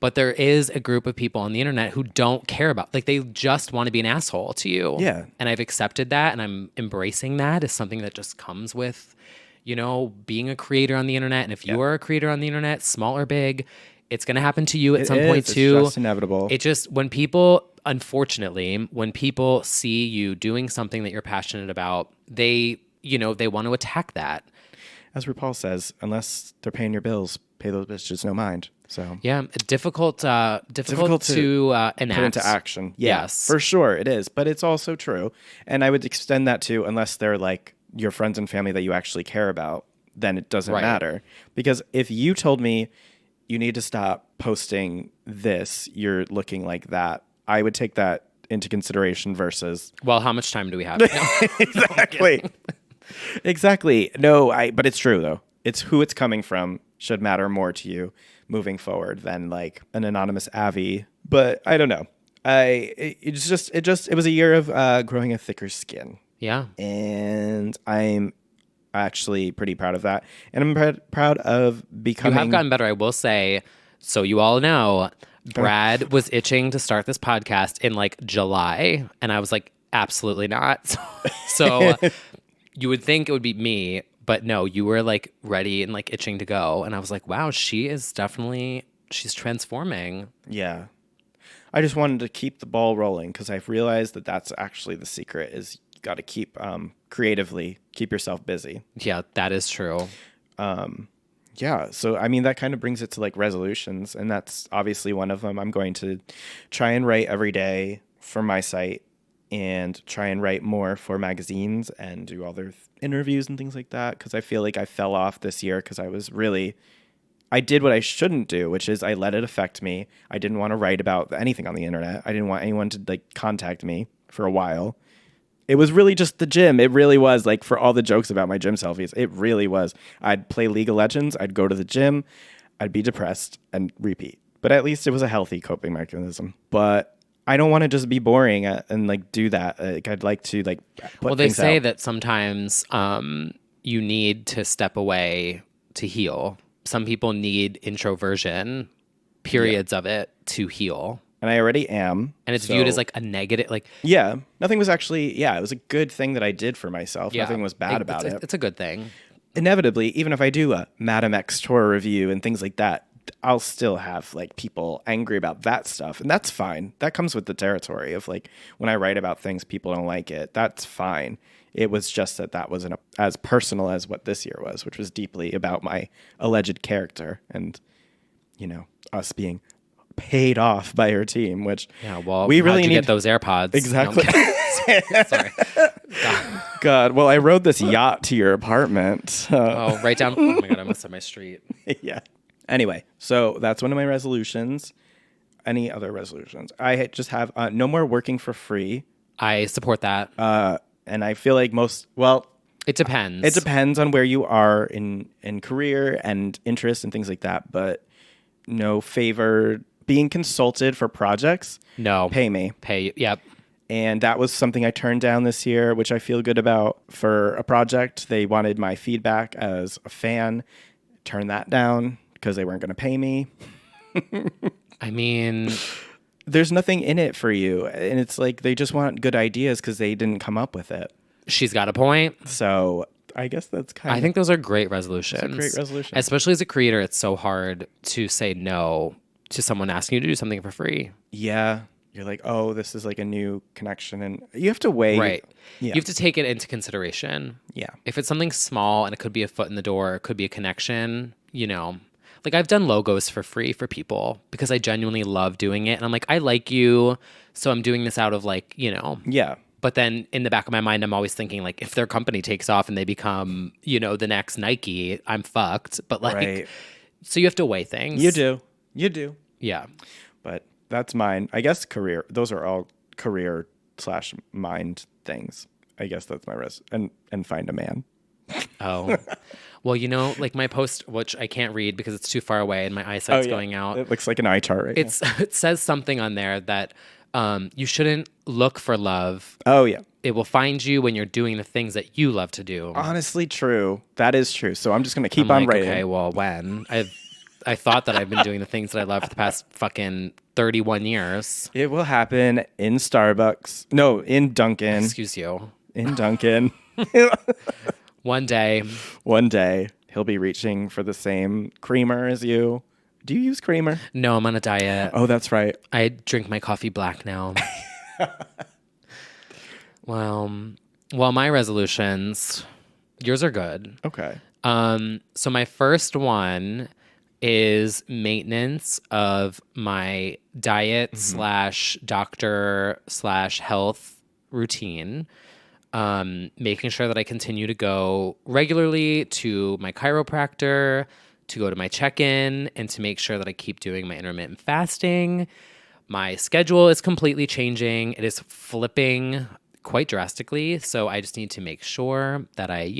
S1: But there is a group of people on the internet who don't care about, like, they just want to be an asshole to you.
S2: Yeah.
S1: And I've accepted that, and I'm embracing that as something that just comes with, you know, being a creator on the internet. And if you are a creator on the internet, small or big, it's going to happen to you at some point too.
S2: It's just inevitable.
S1: It just, when people, unfortunately, when people see you doing something that you're passionate about, they, you know, they want to attack that.
S2: As RuPaul says, unless they're paying your bills, pay those bitches no mind. So
S1: yeah, difficult to enact.
S2: Put into action. Yeah,
S1: Yes,
S2: for sure it is. But it's also true. And I would extend that to unless they're like your friends and family that you actually care about, then it doesn't matter. Because if you told me you need to stop posting this, you're looking like that, I would take that into consideration versus...
S1: Well, how much time do we have?
S2: Exactly. Exactly. No, but it's true though. It's who it's coming from should matter more to you moving forward than like an anonymous Avi. But I don't know. It was a year of growing a thicker skin.
S1: Yeah.
S2: And I'm actually pretty proud of that. And I'm proud of becoming...
S1: You have gotten better, I will say. So you all know, Brad was itching to start this podcast in like July. And I was like, absolutely not. So you would think it would be me. But no, you were like ready and like itching to go. And I was like, wow, she's transforming.
S2: Yeah. I just wanted to keep the ball rolling because I've realized that that's actually the secret is you got to keep creatively, keep yourself busy.
S1: Yeah, that is true.
S2: Yeah. So, I mean, that kind of brings it to like resolutions. And that's obviously one of them. I'm going to try and write every day for my site and try and write more for magazines and do other interviews and things like that. Because I feel like I fell off this year because I did what I shouldn't do, which is I let it affect me. I didn't want to write about anything on the internet. I didn't want anyone to like contact me for a while. It was really just the gym. It really was like for all the jokes about my gym selfies. It really was. I'd play League of Legends. I'd go to the gym. I'd be depressed and repeat. But at least it was a healthy coping mechanism. But I don't want to just be boring and like do that. Like, I'd like to like put
S1: Well, they
S2: things
S1: say
S2: out.
S1: that sometimes you need to step away to heal. Some people need introversion, periods of it to heal.
S2: And I already am.
S1: And it's viewed as like a negative, like...
S2: Yeah. Nothing was actually, it was a good thing that I did for myself.
S1: Yeah,
S2: Nothing was bad about it.
S1: It's a good thing.
S2: Inevitably, even if I do a Madam X tour review and things like that, I'll still have like people angry about that stuff. And that's fine. That comes with the territory of like when I write about things, people don't like it. That's fine. It was just that wasn't as personal as what this year was, which was deeply about my alleged character and, you know, us being paid off by her team, which
S1: we
S2: really
S1: need
S2: need
S1: get those AirPods.
S2: Exactly.
S1: No, sorry.
S2: God. Well, I rode this yacht to your apartment.
S1: Right down. Oh my God, I must have my street.
S2: Yeah. Anyway, so that's one of my resolutions. Any other resolutions? I just have no more working for free.
S1: I support that.
S2: And I feel like
S1: it depends.
S2: It depends on where you are in career and interest and things like that. But no favor being consulted for projects.
S1: No.
S2: Pay me.
S1: Yep.
S2: And that was something I turned down this year, which I feel good about for a project. They wanted my feedback as a fan. Turned that down because they weren't going to pay me.
S1: I mean...
S2: There's nothing in it for you. And it's like they just want good ideas because they didn't come up with it.
S1: She's got a point.
S2: So I guess that's kind of...
S1: I think those are great resolutions.
S2: It's a great resolution.
S1: Especially as a creator, it's so hard to say no to someone asking you to do something for free.
S2: Yeah. You're like, oh, this is like a new connection. And you have to weigh.
S1: Right.
S2: Yeah.
S1: You have to take it into consideration.
S2: Yeah.
S1: If it's something small and it could be a foot in the door, it could be a connection, you know. Like I've done logos for free for people because I genuinely love doing it. And I'm like, I like you, so I'm doing this out of like, you know.
S2: Yeah.
S1: But then in the back of my mind, I'm always thinking like, if their company takes off and they become, you know, the next Nike, I'm fucked. But like,
S2: right.
S1: So you have to weigh things.
S2: You do.
S1: Yeah.
S2: But that's mine. I guess career. Those are all career/mind things. I guess that's my and find a man.
S1: Oh. Well, you know, like my post, which I can't read because it's too far away and my eyesight's going out.
S2: It looks like an eye chart right now.
S1: It says something on there that you shouldn't look for love.
S2: Oh, yeah.
S1: It will find you when you're doing the things that you love to do.
S2: Honestly, true. That is true. So I'm just going to keep on writing.
S1: Okay, well, when? I thought that I've been doing the things that I love for the past fucking 31 years.
S2: It will happen in Starbucks. No, in Dunkin'.
S1: Excuse you.
S2: In Dunkin'.
S1: One day.
S2: One day, he'll be reaching for the same creamer as you. Do you use creamer?
S1: No, I'm on a diet.
S2: Oh, that's right.
S1: I drink my coffee black now. Well, my resolutions, yours are good.
S2: Okay.
S1: So my first one is maintenance of my diet / doctor / health routine. Making sure that I continue to go regularly to my chiropractor, to go to my check-in, and to make sure that I keep doing my intermittent fasting. My schedule is completely changing. It is flipping quite drastically. So I just need to make sure that I,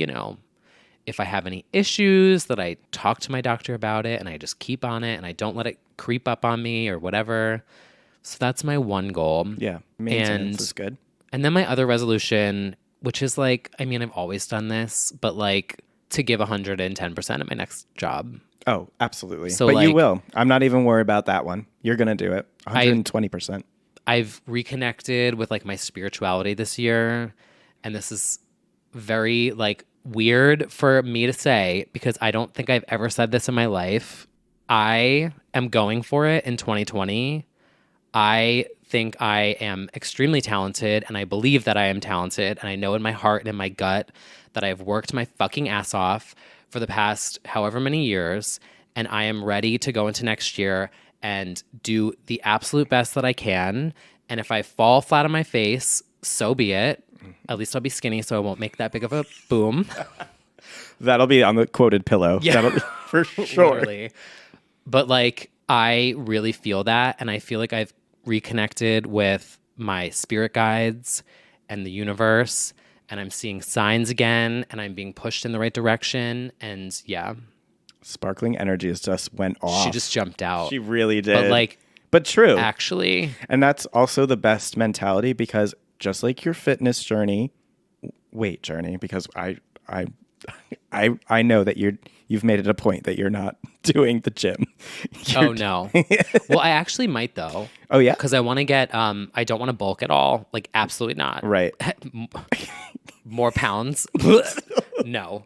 S1: if I have any issues, that I talk to my doctor about it and I just keep on it and I don't let it creep up on me or whatever. So that's my one goal.
S2: Yeah. Maintenance is good.
S1: And then my other resolution, which is I've always done this, but to give 110% at my next job.
S2: Oh, absolutely.
S1: So,
S2: but you will. I'm not even worried about that one. You're going to do it. 120%.
S1: I've reconnected with my spirituality this year. And this is very weird for me to say because I don't think I've ever said this in my life. I am going for it in 2020. I think I am extremely talented and I believe that I am talented. And I know in my heart and in my gut that I've worked my fucking ass off for the past however many years. And I am ready to go into next year and do the absolute best that I can. And if I fall flat on my face, so be it. At least I'll be skinny so I won't make that big of a boom.
S2: That'll be on the quoted pillow.
S1: Yeah.
S2: That'll be for sure.
S1: Literally. But I really feel that. And I feel like I've reconnected with my spirit guides and the universe. And I'm seeing signs again. And I'm being pushed in the right direction. And yeah.
S2: Sparkling energies just went off.
S1: She just jumped out.
S2: She really did.
S1: But
S2: but true.
S1: Actually.
S2: And that's also the best mentality because just like your fitness journey, because I know that you've made it a point that you're not doing the gym.
S1: Oh no. Well, I actually might though.
S2: Oh yeah?
S1: Because I want to get I don't want to bulk at all. Absolutely not.
S2: Right.
S1: More pounds. No.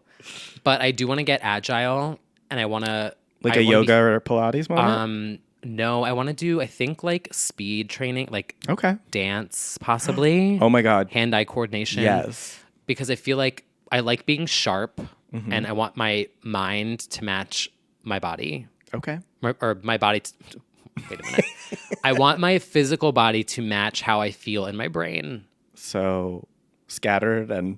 S1: But I do want to get agile and I want to
S2: a yoga or Pilates moment?
S1: No, I want to do, I think, speed training,
S2: okay,
S1: dance, possibly.
S2: Oh my God.
S1: Hand-eye coordination.
S2: Yes.
S1: Because I feel like I like being sharp and I want my mind to match my body.
S2: Okay.
S1: Or my body. Wait a minute. I want my physical body to match how I feel in my brain.
S2: So scattered and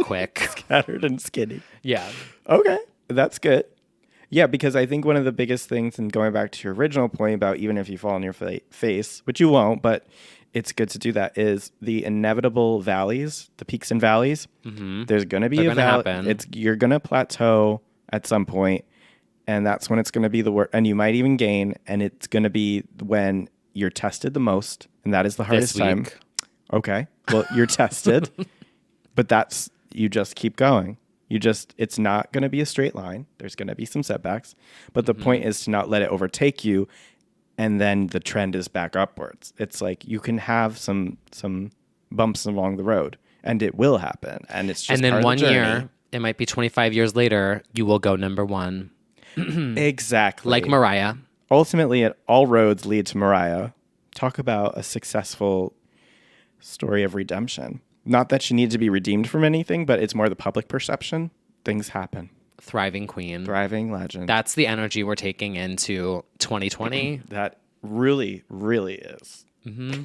S1: quick.
S2: Scattered and skinny.
S1: Yeah.
S2: Okay. That's good. Yeah, because I think one of the biggest things, and going back to your original point about even if you fall on your face, which you won't, but it's good to do that, is the inevitable valleys, the peaks and valleys. Mm-hmm. There's going to be a valley. You're going to plateau at some point, and that's when it's going to be the worst. And you might even gain, and it's going to be when you're tested the most, and that is the hardest time. Okay, well, you're tested, but you just keep going. It's not going to be a straight line. There's going to be some setbacks, but the point is to not let it overtake you. And then the trend is back upwards. It's you can have some bumps along the road and it will happen. And it's just,
S1: and then
S2: part
S1: one
S2: of the
S1: year,
S2: journey.
S1: it might be 25 years later, you will go number one.
S2: Exactly.
S1: Like Mariah.
S2: Ultimately, all roads lead to Mariah. Talk about a successful story of redemption. Not that she needed to be redeemed from anything, but it's more the public perception. Things happen.
S1: Thriving queen.
S2: Thriving legend.
S1: That's the energy we're taking into 2020.
S2: That really, really is. Mm-hmm.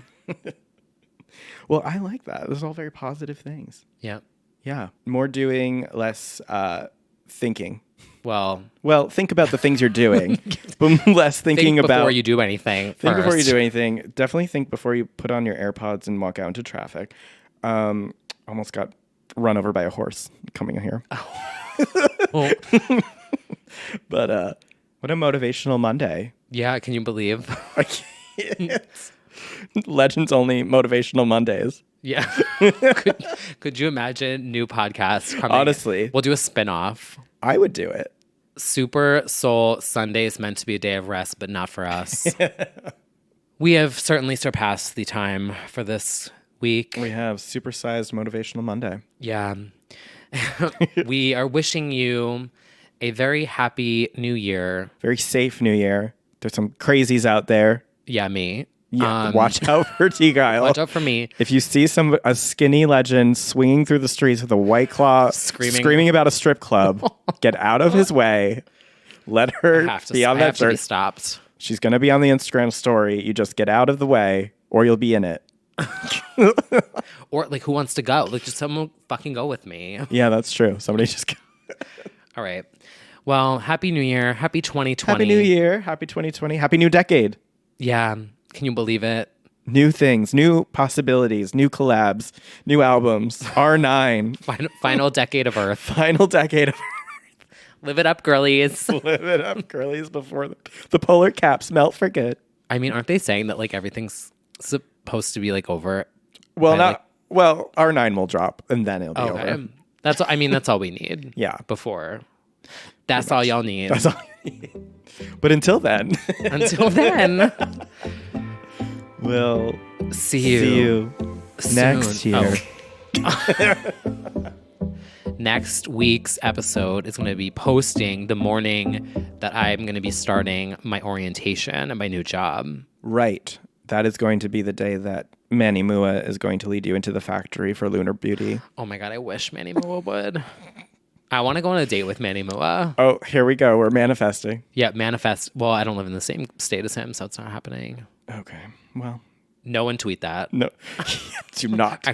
S2: Well, I like that. Those are all very positive things.
S1: Yeah.
S2: Yeah. More doing, less thinking.
S1: Well,
S2: think about the things you're doing, but less thinking about...
S1: before you do anything
S2: Think before you do anything. Definitely think before you put on your AirPods and walk out into traffic. Almost got run over by a horse coming here. Oh. But what a motivational Monday.
S1: Yeah, can you believe?
S2: I can't. Legends only motivational Mondays.
S1: Yeah. Could you imagine new podcasts coming?
S2: Honestly.
S1: We'll do a spin-off.
S2: I would do it.
S1: Super Soul Sunday is meant to be a day of rest, but not for us. We have certainly surpassed the time for this week.
S2: We have supersized Motivational Monday.
S1: Yeah. We are wishing you a very happy new year.
S2: Very safe New Year. There's some crazies out there.
S1: Yeah, me.
S2: Yeah, watch out for T-Guile.
S1: Watch out for me.
S2: If you see a skinny legend swinging through the streets with a White Claw, screaming about a strip club, get out of his way. Let her be on that
S1: to be stopped.
S2: She's going to be on the Instagram story. You just get out of the way or you'll be in it.
S1: Or like, who wants to go? Like, just someone fucking go with me.
S2: Yeah, that's true. Somebody just go.
S1: All right. Well, Happy New Year. Happy 2020.
S2: Happy New Year. Happy 2020. Happy new decade.
S1: Yeah. Can you believe it?
S2: New things, new possibilities, new collabs, new albums. R9.
S1: Final decade of Earth.
S2: Final decade of
S1: Live it up, girlies.
S2: Live it up, girlies, before the polar caps melt for good.
S1: I mean, aren't they saying that like everything's supposed to be like over?
S2: Well, R9 will drop and then it'll be over.
S1: That's all we need.
S2: Yeah.
S1: Before. That's all y'all need.
S2: That's all you need. But until then. We'll
S1: see you
S2: next year.
S1: Next week's episode is going to be posting the morning that I'm going to be starting my orientation at my new job.
S2: Right. That is going to be the day that Manny Mua is going to lead you into the factory for Lunar Beauty.
S1: Oh my God, I wish Manny Mua would. I want to go on a date with Manny Mua.
S2: Oh, here we go. We're manifesting.
S1: Yeah, manifest. Well, I don't live in the same state as him, so it's not happening.
S2: Okay. Well.
S1: No one tweet that.
S2: No. Do not.